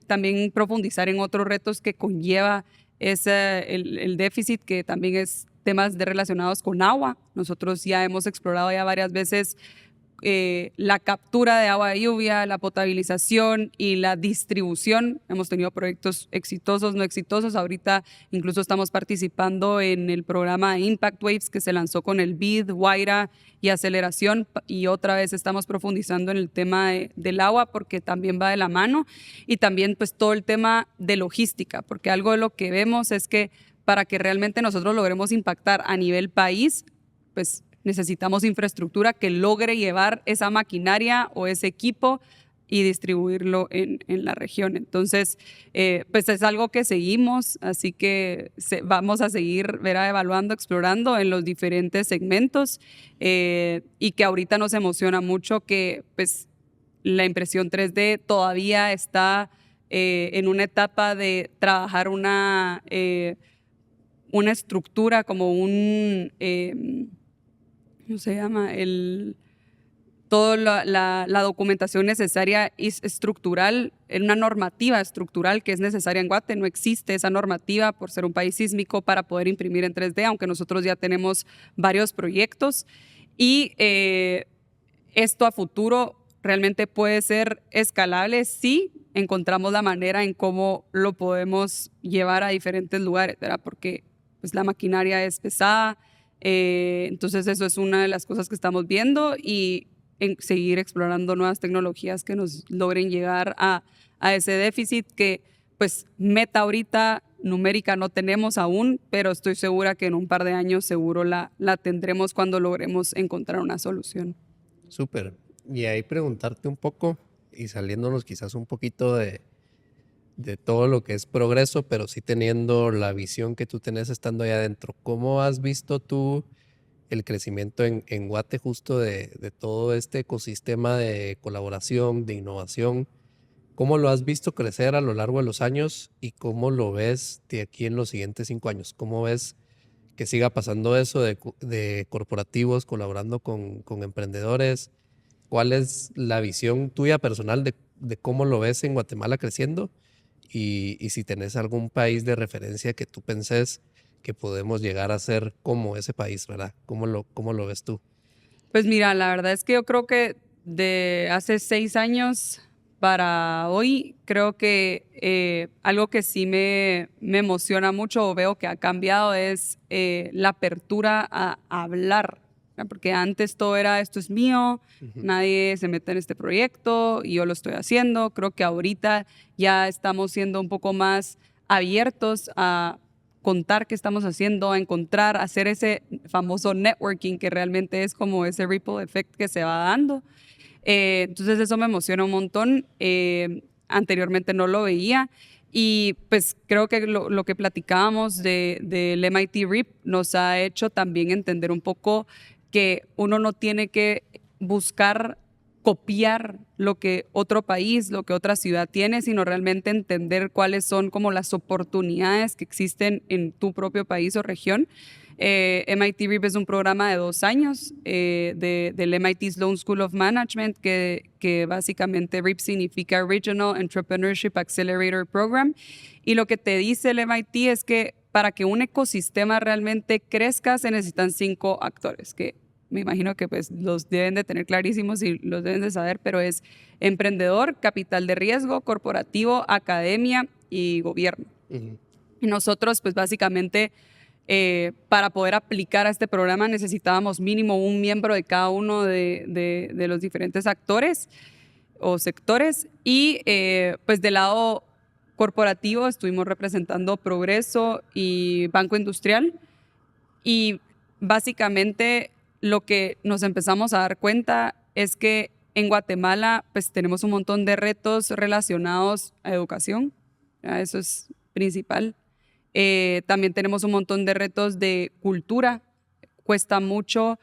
también profundizar en otros retos que conlleva el déficit, que también es temas relacionados con agua. Nosotros ya hemos explorado ya varias veces la captura de agua de lluvia, la potabilización y la distribución. Hemos tenido proyectos exitosos, no exitosos. Ahorita incluso estamos participando en el programa Impact Waves que se lanzó con el BID, Guaira y Aceleración, y otra vez estamos profundizando en el tema del agua porque también va de la mano, y también pues todo el tema de logística, porque algo de lo que vemos es que para que realmente nosotros logremos impactar a nivel país, pues necesitamos infraestructura que logre llevar esa maquinaria o ese equipo y distribuirlo en la región. Entonces, pues es algo que seguimos, así que vamos a seguir evaluando, explorando en los diferentes segmentos y que ahorita nos emociona mucho que pues, la impresión 3D todavía está en una etapa de trabajar una estructura como ¿cómo se llama? Toda la documentación necesaria es estructural, en una normativa estructural que es necesaria en Guate. No existe esa normativa por ser un país sísmico para poder imprimir en 3D, aunque nosotros ya tenemos varios proyectos. Y esto a futuro realmente puede ser escalable si encontramos la manera en cómo lo podemos llevar a diferentes lugares, ¿verdad? Porque pues, la maquinaria es pesada. Entonces eso es una de las cosas que estamos viendo y en seguir explorando nuevas tecnologías que nos logren llegar a ese déficit que pues meta ahorita numérica no tenemos aún, pero estoy segura que en un par de años seguro la tendremos cuando logremos encontrar una solución. Súper. Y ahí preguntarte un poco y saliéndonos quizás un poquito de todo lo que es progreso, pero sí teniendo la visión que tú tenés estando allá adentro. ¿Cómo has visto tú el crecimiento en Guate justo de todo este ecosistema de colaboración, de innovación? ¿Cómo lo has visto crecer a lo largo de los años y cómo lo ves de aquí en los siguientes 5 años? ¿Cómo ves que siga pasando eso de corporativos colaborando con emprendedores? ¿Cuál es la visión tuya personal de cómo lo ves en Guatemala creciendo? Y si tenés algún país de referencia que tú penses que podemos llegar a ser como ese país, ¿verdad? ¿Cómo lo ves tú? Pues mira, la verdad es que yo creo que de hace 6 años para hoy, creo que algo que sí me emociona mucho o veo que ha cambiado es la apertura a hablar, ¿verdad? Porque antes todo era, esto es mío, nadie se mete en este proyecto y yo lo estoy haciendo. Creo que ahorita ya estamos siendo un poco más abiertos a contar qué estamos haciendo, a encontrar, a hacer ese famoso networking que realmente es como ese ripple effect que se va dando. Entonces eso me emociona un montón. Anteriormente no lo veía y pues creo que lo que platicábamos del MIT RIP nos ha hecho también entender un poco que uno no tiene que buscar copiar lo que otro país, lo que otra ciudad tiene, sino realmente entender cuáles son como las oportunidades que existen en tu propio país o región. MIT RIP es un programa de 2 años del MIT Sloan School of Management, que básicamente RIP significa Regional Entrepreneurship Accelerator Program. Y lo que te dice el MIT es que para que un ecosistema realmente crezca se necesitan 5 actores, que me imagino que pues los deben de tener clarísimos y los deben de saber, pero es emprendedor, capital de riesgo, corporativo, academia y gobierno. Y nosotros pues básicamente para poder aplicar a este programa necesitábamos mínimo un miembro de cada uno de los diferentes actores o sectores y pues del lado corporativo estuvimos representando Progreso y Banco Industrial y básicamente lo que nos empezamos a dar cuenta es que en Guatemala pues tenemos un montón de retos relacionados a educación, ¿ya? Eso es principal. También tenemos un montón de retos de cultura. Cuesta mucho,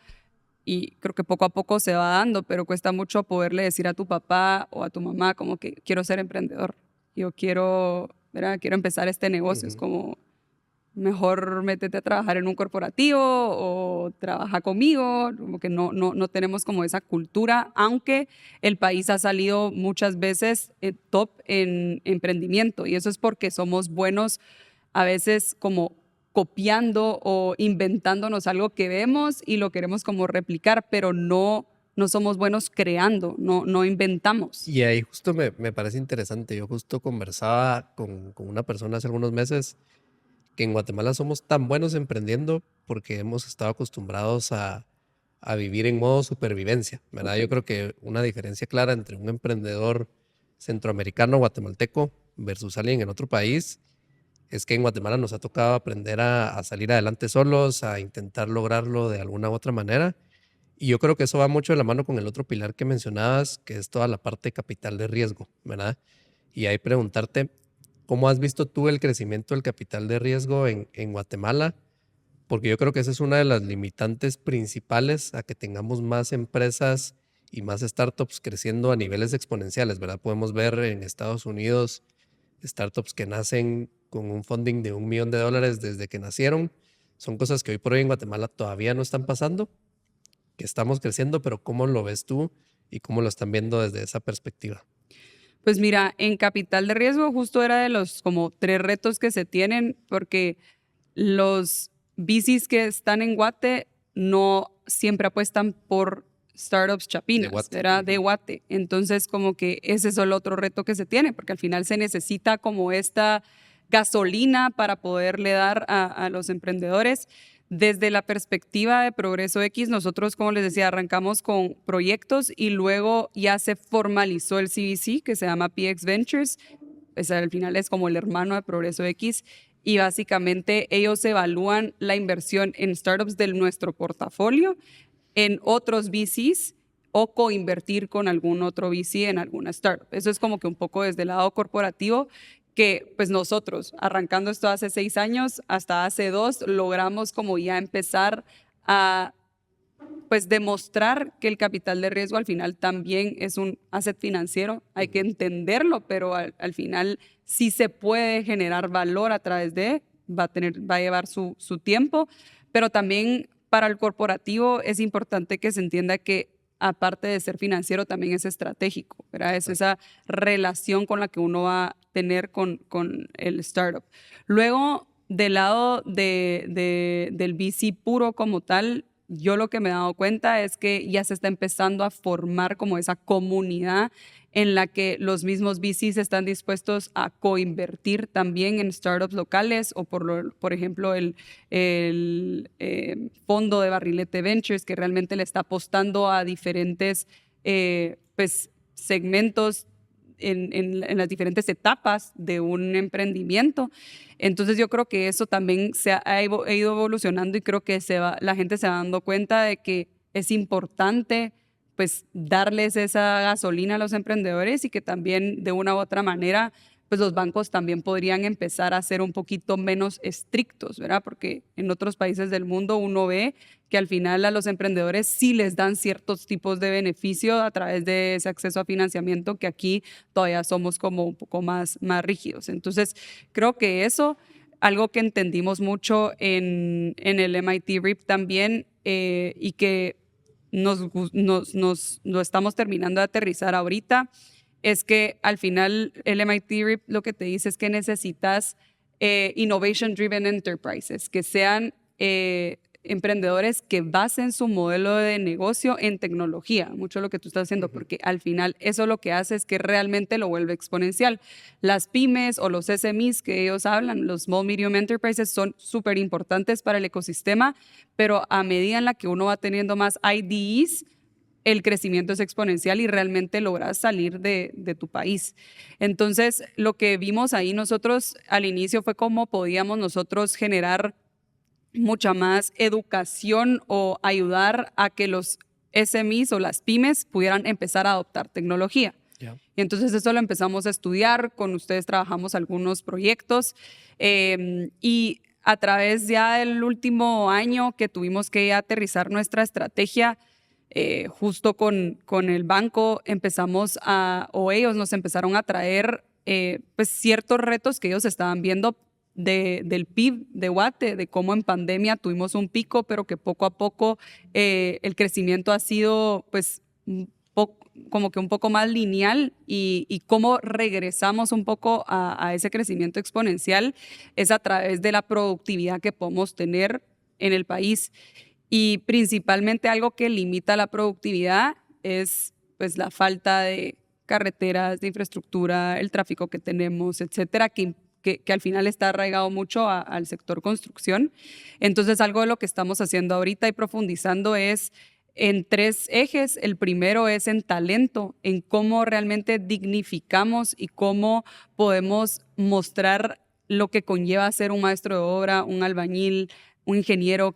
y creo que poco a poco se va dando, pero cuesta mucho poderle decir a tu papá o a tu mamá como que quiero ser emprendedor, yo quiero, ¿verdad? Quiero empezar este negocio. Es como, mejor métete a trabajar en un corporativo o trabaja conmigo, como que no tenemos como esa cultura, aunque el país ha salido muchas veces top en emprendimiento, y eso es porque somos buenos a veces como copiando o inventándonos algo que vemos y lo queremos como replicar, pero no somos buenos creando, no inventamos. Y ahí justo me parece interesante. Yo justo conversaba con una persona hace algunos meses que en Guatemala somos tan buenos emprendiendo porque hemos estado acostumbrados a vivir en modo supervivencia, ¿verdad? Okay. Yo creo que una diferencia clara entre un emprendedor centroamericano, guatemalteco, versus alguien en otro país, es que en Guatemala nos ha tocado aprender a salir adelante solos, a intentar lograrlo de alguna u otra manera. Y yo creo que eso va mucho de la mano con el otro pilar que mencionabas, que es toda la parte de capital de riesgo, ¿verdad? Y ahí preguntarte, ¿cómo has visto tú el crecimiento del capital de riesgo en Guatemala? Porque yo creo que esa es una de las limitantes principales a que tengamos más empresas y más startups creciendo a niveles exponenciales, ¿verdad? Podemos ver en Estados Unidos startups que nacen con un funding de $1 millón desde que nacieron. Son cosas que hoy por hoy en Guatemala todavía no están pasando, que estamos creciendo, pero ¿cómo lo ves tú y cómo lo están viendo desde esa perspectiva? Pues mira, en capital de riesgo justo era de los como 3 retos que se tienen, porque los VCs que están en Guate no siempre apuestan por startups De chapinas, Guate. ¿verdad? De Guate. Entonces, como que ese es el otro reto que se tiene, porque al final se necesita como esta gasolina para poderle dar a los emprendedores. Desde la perspectiva de Progreso X, nosotros, como les decía, arrancamos con proyectos y luego ya se formalizó el CVC, que se llama PX Ventures. Pues al final es como el hermano de Progreso X. Y básicamente ellos evalúan la inversión en startups de nuestro portafolio, en otros VCs o coinvertir con algún otro VC en alguna startup. Eso es como que un poco desde el lado corporativo, que pues nosotros, arrancando esto hace 6 años, hasta hace 2, logramos como ya empezar a pues demostrar que el capital de riesgo al final también es un asset financiero. Hay que entenderlo, pero al final sí se puede generar valor a través de, va a llevar su tiempo, pero también para el corporativo es importante que se entienda que aparte de ser financiero también es estratégico, ¿verdad? Es esa relación con la que uno va a tener con el startup. Luego, del lado del VC puro como tal, yo lo que me he dado cuenta es que ya se está empezando a formar como esa comunidad en la que los mismos VCs están dispuestos a coinvertir también en startups locales o por ejemplo el fondo de Barrilete Ventures, que realmente le está apostando a diferentes pues, segmentos en las diferentes etapas de un emprendimiento. Entonces yo creo que eso también ha ido evolucionando y creo que la gente se va dando cuenta de que es importante pues darles esa gasolina a los emprendedores y que también de una u otra manera pues los bancos también podrían empezar a ser un poquito menos estrictos, ¿verdad? Porque en otros países del mundo uno ve que al final a los emprendedores sí les dan ciertos tipos de beneficio a través de ese acceso a financiamiento, que aquí todavía somos como un poco más rígidos. Entonces, creo que eso, algo que entendimos mucho en el MIT RIP también y que lo estamos terminando de aterrizar ahorita, es que al final el MIT RIP lo que te dice es que necesitas Innovation Driven Enterprises, que sean emprendedores que basen su modelo de negocio en tecnología, mucho lo que tú estás haciendo, porque al final eso lo que hace es que realmente lo vuelve exponencial. Las pymes o los SMEs que ellos hablan, los Small Medium Enterprises, son súper importantes para el ecosistema, pero a medida en la que uno va teniendo más IDEs, el crecimiento es exponencial y realmente logras salir de tu país. Entonces, lo que vimos ahí nosotros al inicio fue cómo podíamos nosotros generar mucha más educación o ayudar a que los SMEs o las pymes pudieran empezar a adoptar tecnología. Yeah. Y entonces eso lo empezamos a estudiar, con ustedes trabajamos algunos proyectos y a través ya del último año que tuvimos que aterrizar nuestra estrategia, justo con el banco empezamos o ellos nos empezaron a traer pues ciertos retos que ellos estaban viendo del PIB de Guate, de cómo en pandemia tuvimos un pico, pero que poco a poco el crecimiento ha sido pues como que un poco más lineal y cómo regresamos un poco a ese crecimiento exponencial es a través de la productividad que podemos tener en el país. Y principalmente algo que limita la productividad es pues la falta de carreteras, de infraestructura, el tráfico que tenemos, etcétera, que al final está arraigado mucho al sector construcción. Entonces, algo de lo que estamos haciendo ahorita y profundizando es en 3 ejes. El primero es en talento, en cómo realmente dignificamos y cómo podemos mostrar lo que conlleva ser un maestro de obra, un albañil, un ingeniero,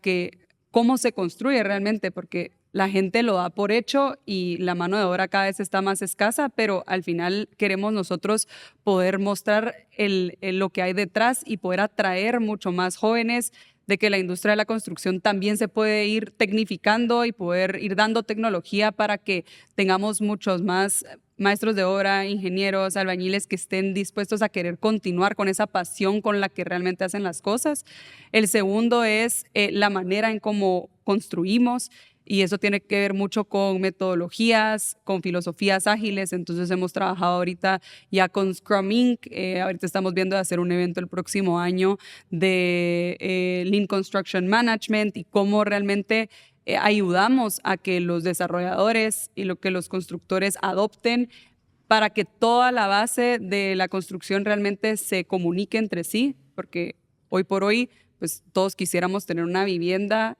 cómo se construye realmente, porque la gente lo da por hecho y la mano de obra cada vez está más escasa, pero al final queremos nosotros poder mostrar lo que hay detrás y poder atraer mucho más jóvenes, de que la industria de la construcción también se puede ir tecnificando y poder ir dando tecnología para que tengamos muchos más maestros de obra, ingenieros, albañiles que estén dispuestos a querer continuar con esa pasión con la que realmente hacen las cosas. El segundo es la manera en cómo construimos. Y eso tiene que ver mucho con metodologías, con filosofías ágiles. Entonces hemos trabajado ahorita ya con Scrum Inc. Ahorita estamos viendo de hacer un evento el próximo año de Lean Construction Management y cómo realmente ayudamos a que los desarrolladores y lo que los constructores adopten para que toda la base de la construcción realmente se comunique entre sí, porque hoy por hoy pues todos quisiéramos tener una vivienda,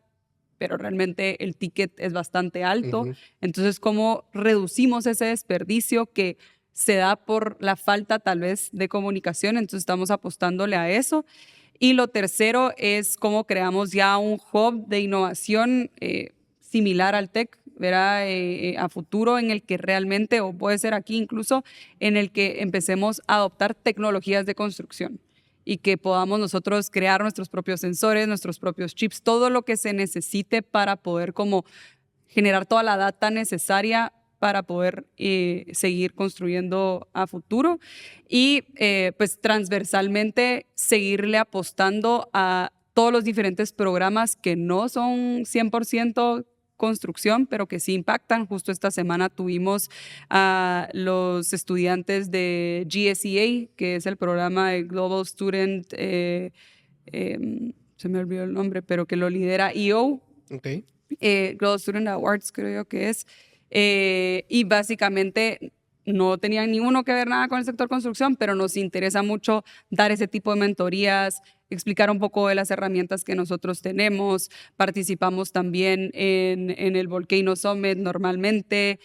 pero realmente el ticket es bastante alto. Entonces, ¿cómo reducimos ese desperdicio que se da por la falta tal vez de comunicación? Entonces, estamos apostándole a eso. Y lo tercero es cómo creamos ya un hub de innovación similar al TEC, ¿verdad? A futuro, en el que realmente, o puede ser aquí incluso, en el que empecemos a adoptar tecnologías de construcción y que podamos nosotros crear nuestros propios sensores, nuestros propios chips, todo lo que se necesite para poder como generar toda la data necesaria para poder seguir construyendo a futuro y pues transversalmente seguirle apostando a todos los diferentes programas que no son 100% construcción, pero que sí impactan. Justo esta semana tuvimos a los estudiantes de GSEA, que es el programa de Global Student, se me olvidó el nombre, pero que lo lidera EO, Okay. Global Student Awards creo yo que es, y básicamente no tenían ni uno que ver nada con el sector construcción, pero nos interesa mucho dar ese tipo de mentorías, explicar un poco de las herramientas que nosotros tenemos. Participamos también en el Volcano Summit normalmente,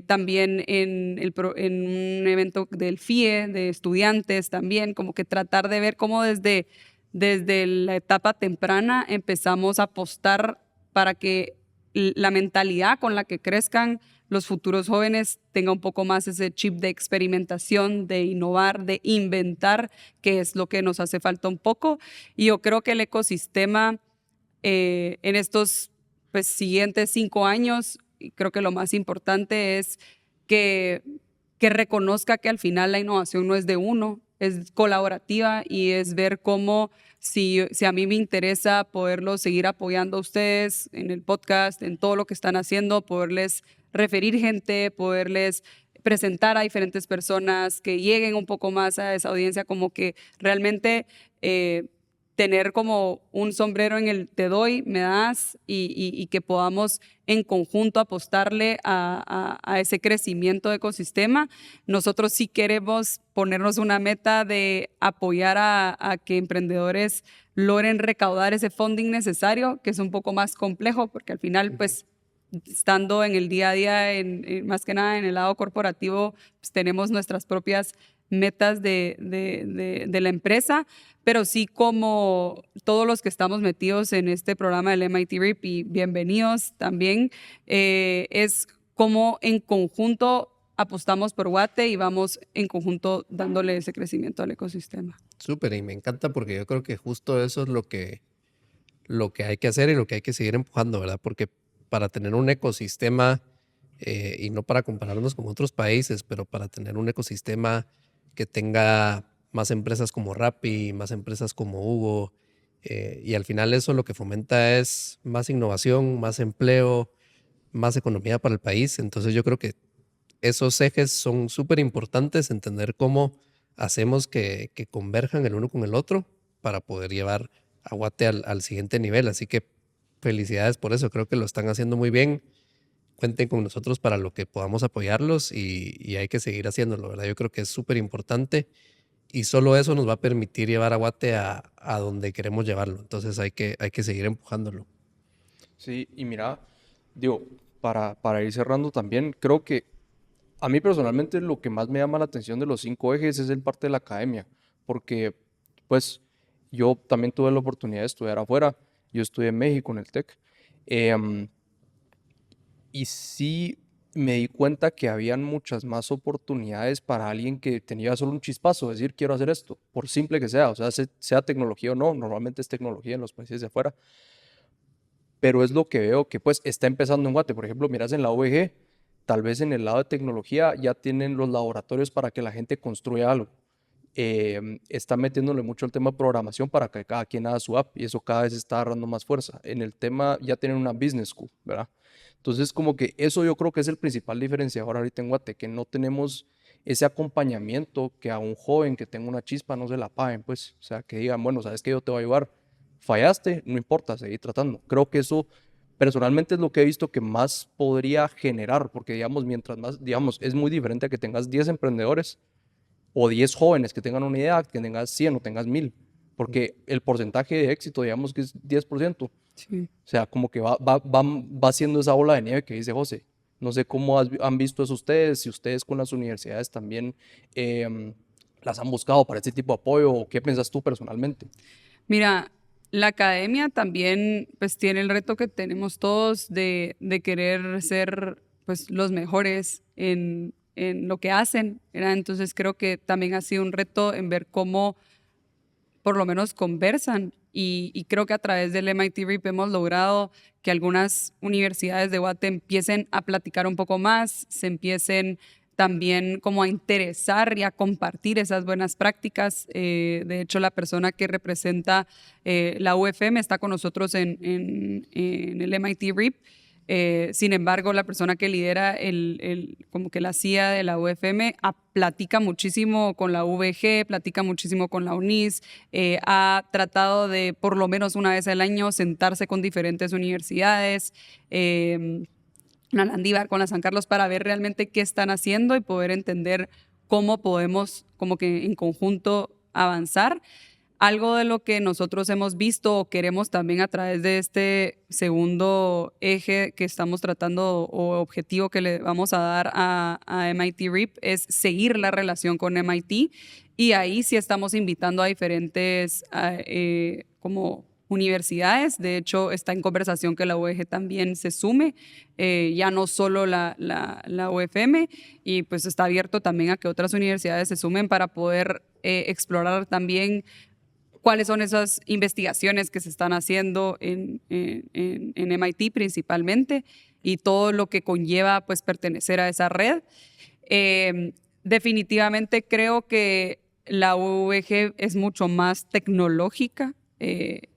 también en un evento del FIE, de estudiantes también, como que tratar de ver cómo desde la etapa temprana empezamos a apostar para que la mentalidad con la que crezcan los futuros jóvenes tenga un poco más ese chip de experimentación, de innovar, de inventar, que es lo que nos hace falta un poco. Y yo creo que el ecosistema en estos pues, siguientes 5 años, y creo que lo más importante es que reconozca que al final la innovación no es de uno, es colaborativa y es ver cómo si a mí me interesa poderlos seguir apoyando a ustedes en el podcast, en todo lo que están haciendo, poderles referir gente, poderles presentar a diferentes personas que lleguen un poco más a esa audiencia, como que realmente tener como un sombrero en el te doy, me das y que podamos en conjunto apostarle a ese crecimiento de ecosistema. Nosotros sí queremos ponernos una meta de apoyar a que emprendedores logren recaudar ese funding necesario, que es un poco más complejo porque al final pues estando en el día a día, más que nada en el lado corporativo, pues tenemos nuestras propias metas de la empresa, pero sí como todos los que estamos metidos en este programa del MIT RIP y bienvenidos también, es como en conjunto apostamos por Guate y vamos en conjunto dándole ese crecimiento al ecosistema. Súper, y me encanta porque yo creo que justo eso es lo que hay que hacer y lo que hay que seguir empujando, ¿verdad? Porque para tener un ecosistema, y no para compararnos con otros países, pero para tener un ecosistema que tenga más empresas como Rappi, más empresas como Hugo, y al final eso lo que fomenta es más innovación, más empleo, más economía para el país. Entonces yo creo que esos ejes son súper importantes, entender cómo hacemos que converjan el uno con el otro para poder llevar a Guate al siguiente nivel. Así que felicidades por eso, creo que lo están haciendo muy bien. Cuenten con nosotros para lo que podamos apoyarlos y hay que seguir haciéndolo, ¿verdad? Yo creo que es súper importante y solo eso nos va a permitir llevar a Guate a donde queremos llevarlo. Entonces hay que seguir empujándolo. Sí, y mira, digo, para ir cerrando también, creo que a mí personalmente lo que más me llama la atención de los 5 ejes es el parte de la academia, porque pues yo también tuve la oportunidad de estudiar afuera, yo estudié en México en el TEC, y sí me di cuenta que habían muchas más oportunidades para alguien que tenía solo un chispazo, decir quiero hacer esto, por simple que sea, o sea, sea tecnología o no, normalmente es tecnología en los países de afuera, pero es lo que veo que pues está empezando en Guate. Por ejemplo, miras en la OVG, tal vez en el lado de tecnología ya tienen los laboratorios para que la gente construya algo. Está metiéndole mucho el tema de programación para que cada quien haga su app y eso cada vez está agarrando más fuerza. En el tema ya tienen una business school, ¿verdad? Entonces como que eso yo creo que es el principal diferenciador ahorita en Guate, que no tenemos ese acompañamiento que a un joven que tenga una chispa no se la paguen, pues, o sea, que digan, bueno, sabes que yo te voy a ayudar, fallaste, no importa, seguir tratando. Creo que eso personalmente es lo que he visto que más podría generar, porque digamos, mientras más, digamos, es muy diferente a que tengas 10 emprendedores o 10 jóvenes que tengan una idea, que tengas 100 o tengas 1000, porque el porcentaje de éxito, digamos que es 10%. Sí. O sea, como que va siendo esa bola de nieve que dice José. No sé cómo han visto eso ustedes, si ustedes con las universidades también las han buscado para este tipo de apoyo, o qué piensas tú personalmente. Mira, la academia también pues tiene el reto que tenemos todos de querer ser pues los mejores en lo que hacen, ¿verdad? Entonces creo que también ha sido un reto en ver cómo por lo menos conversan y creo que a través del MIT RIP hemos logrado que algunas universidades de Guate empiecen a platicar un poco más, se empiecen también como a interesar y a compartir esas buenas prácticas. De hecho, la persona que representa la UFM está con nosotros en el MIT RIP. Sin embargo, la persona que lidera como que la CIA de la UFM platica muchísimo con la UVG, platica muchísimo con la UNIS, ha tratado de por lo menos una vez al año sentarse con diferentes universidades, la Landívar con la San Carlos para ver realmente qué están haciendo y poder entender cómo podemos como que en conjunto avanzar. Algo de lo que nosotros hemos visto o queremos también a través de este segundo eje que estamos tratando o objetivo que le vamos a dar a MIT RIP es seguir la relación con MIT y ahí sí estamos invitando a diferentes como universidades. De hecho, está en conversación que la UEG también se sume, ya no solo la UFM, y pues está abierto también a que otras universidades se sumen para poder explorar también cuáles son esas investigaciones que se están haciendo en MIT principalmente y todo lo que conlleva pues pertenecer a esa red. Definitivamente creo que la UVG es mucho más tecnológica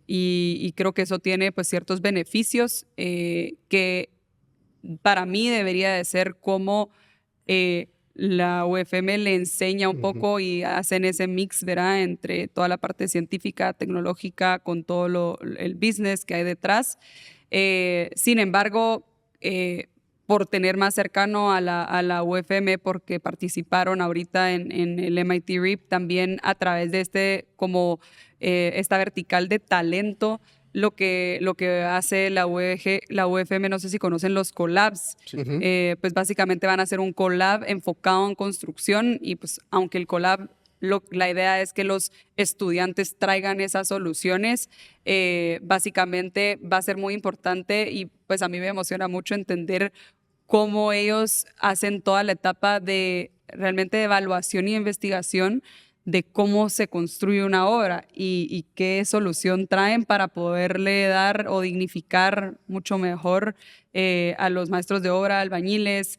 y creo que eso tiene pues ciertos beneficios que para mí debería de ser como la UFM le enseña un poco y hacen ese mix, ¿verdad? Entre toda la parte científica, tecnológica, con todo el business que hay detrás. Sin embargo, por tener más cercano a la UFM, porque participaron ahorita en el MIT RIP, también a través de esta vertical de talento, lo que hace la UFM, no sé si conocen los collabs, pues básicamente van a hacer un collab enfocado en construcción y pues aunque el collab, la idea es que los estudiantes traigan esas soluciones, básicamente va a ser muy importante y pues a mí me emociona mucho entender cómo ellos hacen toda la etapa de realmente de evaluación y investigación de cómo se construye una obra y qué solución traen para poderle dar o dignificar mucho mejor a los maestros de obra, albañiles.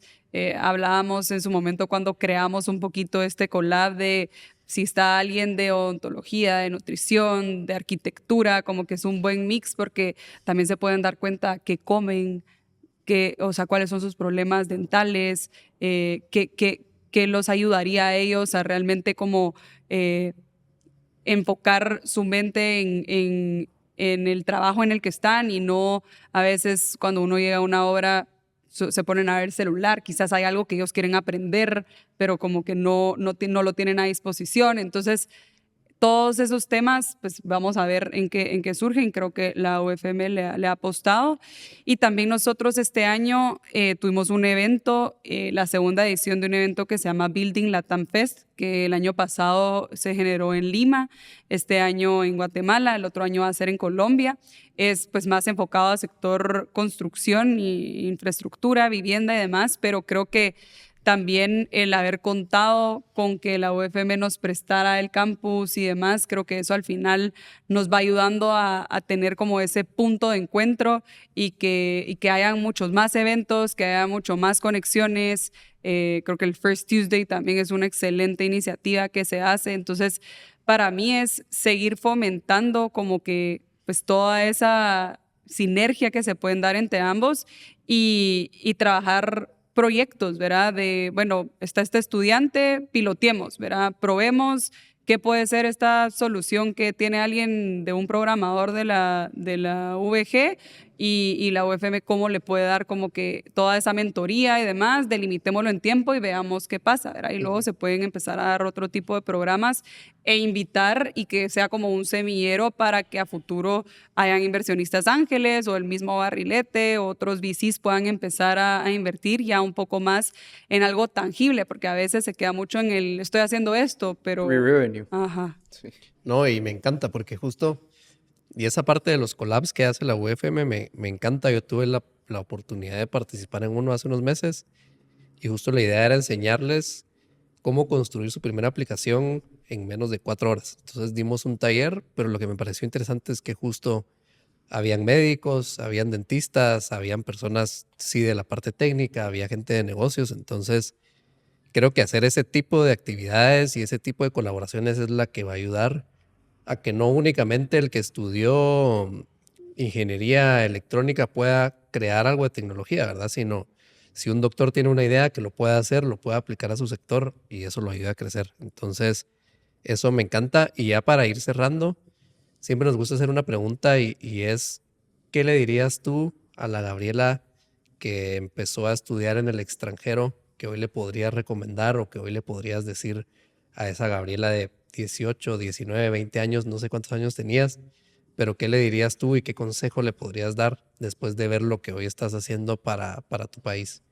Hablábamos en su momento cuando creamos un poquito este collab de si está alguien de odontología, de nutrición, de arquitectura, como que es un buen mix porque también se pueden dar cuenta qué comen, o sea, cuáles son sus problemas dentales, qué los ayudaría a ellos a realmente como enfocar su mente en el trabajo en el que están y no a veces cuando uno llega a una obra se ponen a ver el celular, quizás hay algo que ellos quieren aprender, pero como que no lo tienen a disposición. Entonces, todos esos temas, pues vamos a ver en qué surgen. Creo que la UFM le ha apostado. Y también nosotros este año tuvimos un evento, la segunda edición de un evento que se llama Building Latam Fest, que el año pasado se generó en Lima, este año en Guatemala, el otro año va a ser en Colombia. Es pues más enfocado al sector construcción y infraestructura, vivienda y demás, pero creo que también el haber contado con que la UFM nos prestara el campus y demás, creo que eso al final nos va ayudando a tener como ese punto de encuentro y que hayan muchos más eventos, que haya mucho más conexiones. Creo que el First Tuesday también es una excelente iniciativa que se hace. Entonces, para mí es seguir fomentando como que pues toda esa sinergia que se pueden dar entre ambos y trabajar proyectos, ¿verdad? De, bueno, está este estudiante, piloteemos, ¿verdad? Probemos qué puede ser esta solución que tiene alguien de un programador de la VG y la UFM cómo le puede dar como que toda esa mentoría y demás, delimitémoslo en tiempo y veamos qué pasa, ¿verdad? Y luego se pueden empezar a dar otro tipo de programas e invitar y que sea como un semillero para que a futuro hayan inversionistas ángeles o el mismo barrilete, otros VCs puedan empezar a invertir ya un poco más en algo tangible, porque a veces se queda mucho en el estoy haciendo esto, pero... Revenue. Ajá. Sí. No, y me encanta porque justo, y esa parte de los collabs que hace la UFM me encanta. Yo tuve la oportunidad de participar en uno hace unos meses y justo la idea era enseñarles cómo construir su primera aplicación en menos de 4 horas. Entonces dimos un taller, pero lo que me pareció interesante es que justo habían médicos, habían dentistas, habían personas, sí, de la parte técnica, había gente de negocios. Entonces, creo que hacer ese tipo de actividades y ese tipo de colaboraciones es la que va a ayudar a que no únicamente el que estudió ingeniería electrónica pueda crear algo de tecnología, ¿verdad? Sino si un doctor tiene una idea que lo pueda hacer, lo pueda aplicar a su sector y eso lo ayuda a crecer. Entonces, eso me encanta. Y ya para ir cerrando, siempre nos gusta hacer una pregunta y es, ¿qué le dirías tú a la Gabriela que empezó a estudiar en el extranjero, que hoy le podrías recomendar o que hoy le podrías decir a esa Gabriela de 18, 19, 20 años, no sé cuántos años tenías, pero qué le dirías tú y qué consejo le podrías dar después de ver lo que hoy estás haciendo para tu país?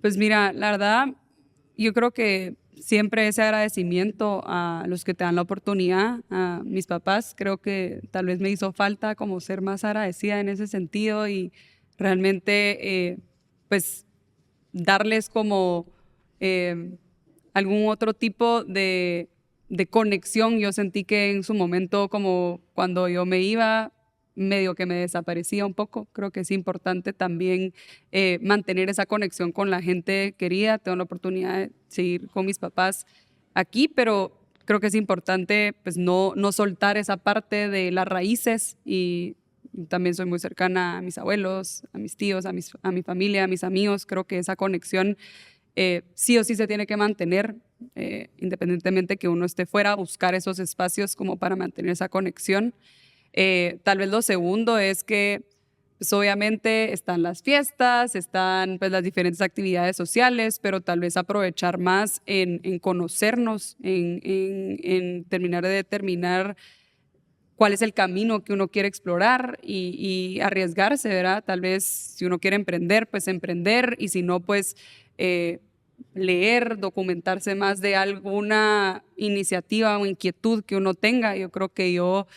Pues mira, la verdad, yo creo que siempre ese agradecimiento a los que te dan la oportunidad, a mis papás, creo que tal vez me hizo falta como ser más agradecida en ese sentido y realmente pues darles como algún otro tipo de conexión. Yo sentí que en su momento, como cuando yo me iba, medio que me desaparecía un poco. Creo que es importante también mantener esa conexión con la gente querida. Tengo la oportunidad de seguir con mis papás aquí, pero creo que es importante pues no soltar esa parte de las raíces y también soy muy cercana a mis abuelos, a mis tíos, a mi familia, a mis amigos. Creo que esa conexión sí o sí se tiene que mantener, independientemente que uno esté fuera, buscar esos espacios como para mantener esa conexión. Tal vez lo segundo es que pues obviamente están las fiestas, están pues las diferentes actividades sociales, pero tal vez aprovechar más en conocernos, en terminar de determinar cuál es el camino que uno quiere explorar y arriesgarse, ¿verdad? Tal vez si uno quiere emprender, pues emprender, y si no, pues leer, documentarse más de alguna iniciativa o inquietud que uno tenga. Yo creo que yo,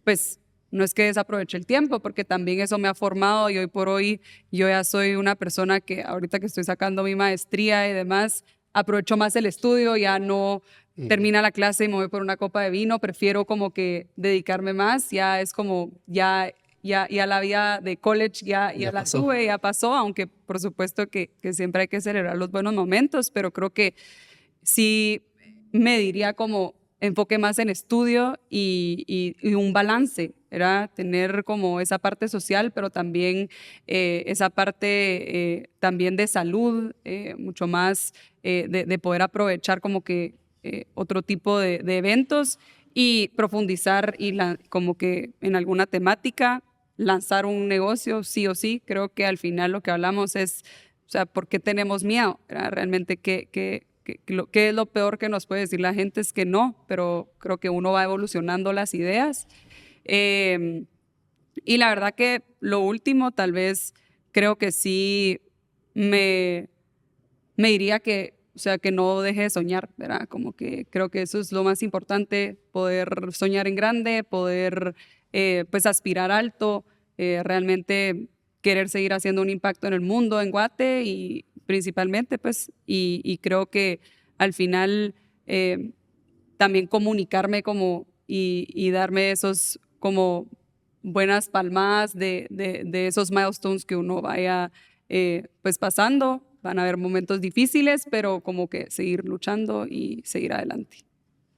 pues, no es que desaproveche el tiempo, porque también eso me ha formado y hoy por hoy yo ya soy una persona que ahorita que estoy sacando mi maestría y demás, aprovecho más el estudio, ya no termina la clase y me voy por una copa de vino, prefiero como que dedicarme más, ya es como, ya la vida de college ya la pasó. tuve, ya pasó, aunque por supuesto que siempre hay que celebrar los buenos momentos, pero creo que sí me diría como enfoque más en estudio y un balance, era tener como esa parte social, pero también esa parte también de salud, mucho más de poder aprovechar como que otro tipo de eventos y profundizar y como que en alguna temática, lanzar un negocio sí o sí. Creo que al final lo que hablamos es, o sea, ¿por qué tenemos miedo? ¿Verdad? Realmente, ¿qué qué es lo peor que nos puede decir la gente es que no, pero creo que uno va evolucionando las ideas. Y la verdad que lo último, tal vez, creo que sí me diría que, o sea, que no deje de soñar, ¿verdad? Como que creo que eso es lo más importante, poder soñar en grande, poder pues aspirar alto, realmente querer seguir haciendo un impacto en el mundo, en Guate y principalmente, pues, y creo que al final también comunicarme como y darme esos como buenas palmadas de esos milestones que uno vaya pues pasando. Van a haber momentos difíciles, pero como que seguir luchando y seguir adelante.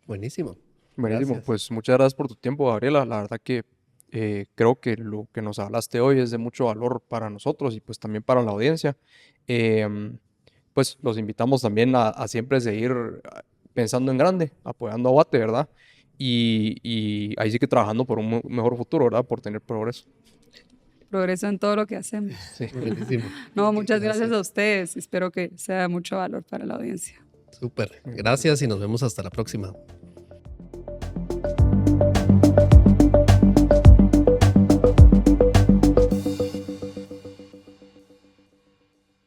Buenísimo. Buenísimo, Gracias. pues muchas gracias por tu tiempo, Gabriela. La verdad que creo que lo que nos hablaste hoy es de mucho valor para nosotros y pues también para la audiencia. Pues los invitamos también a siempre seguir pensando en grande, apoyando a Guate, ¿verdad? Y ahí sí que trabajando por un mejor futuro, ¿verdad? Por tener progreso. Progreso en todo lo que hacemos. Sí. Buenísimo. No, muchas gracias a ustedes. Espero que sea de mucho valor para la audiencia. Súper. Gracias y nos vemos hasta la próxima.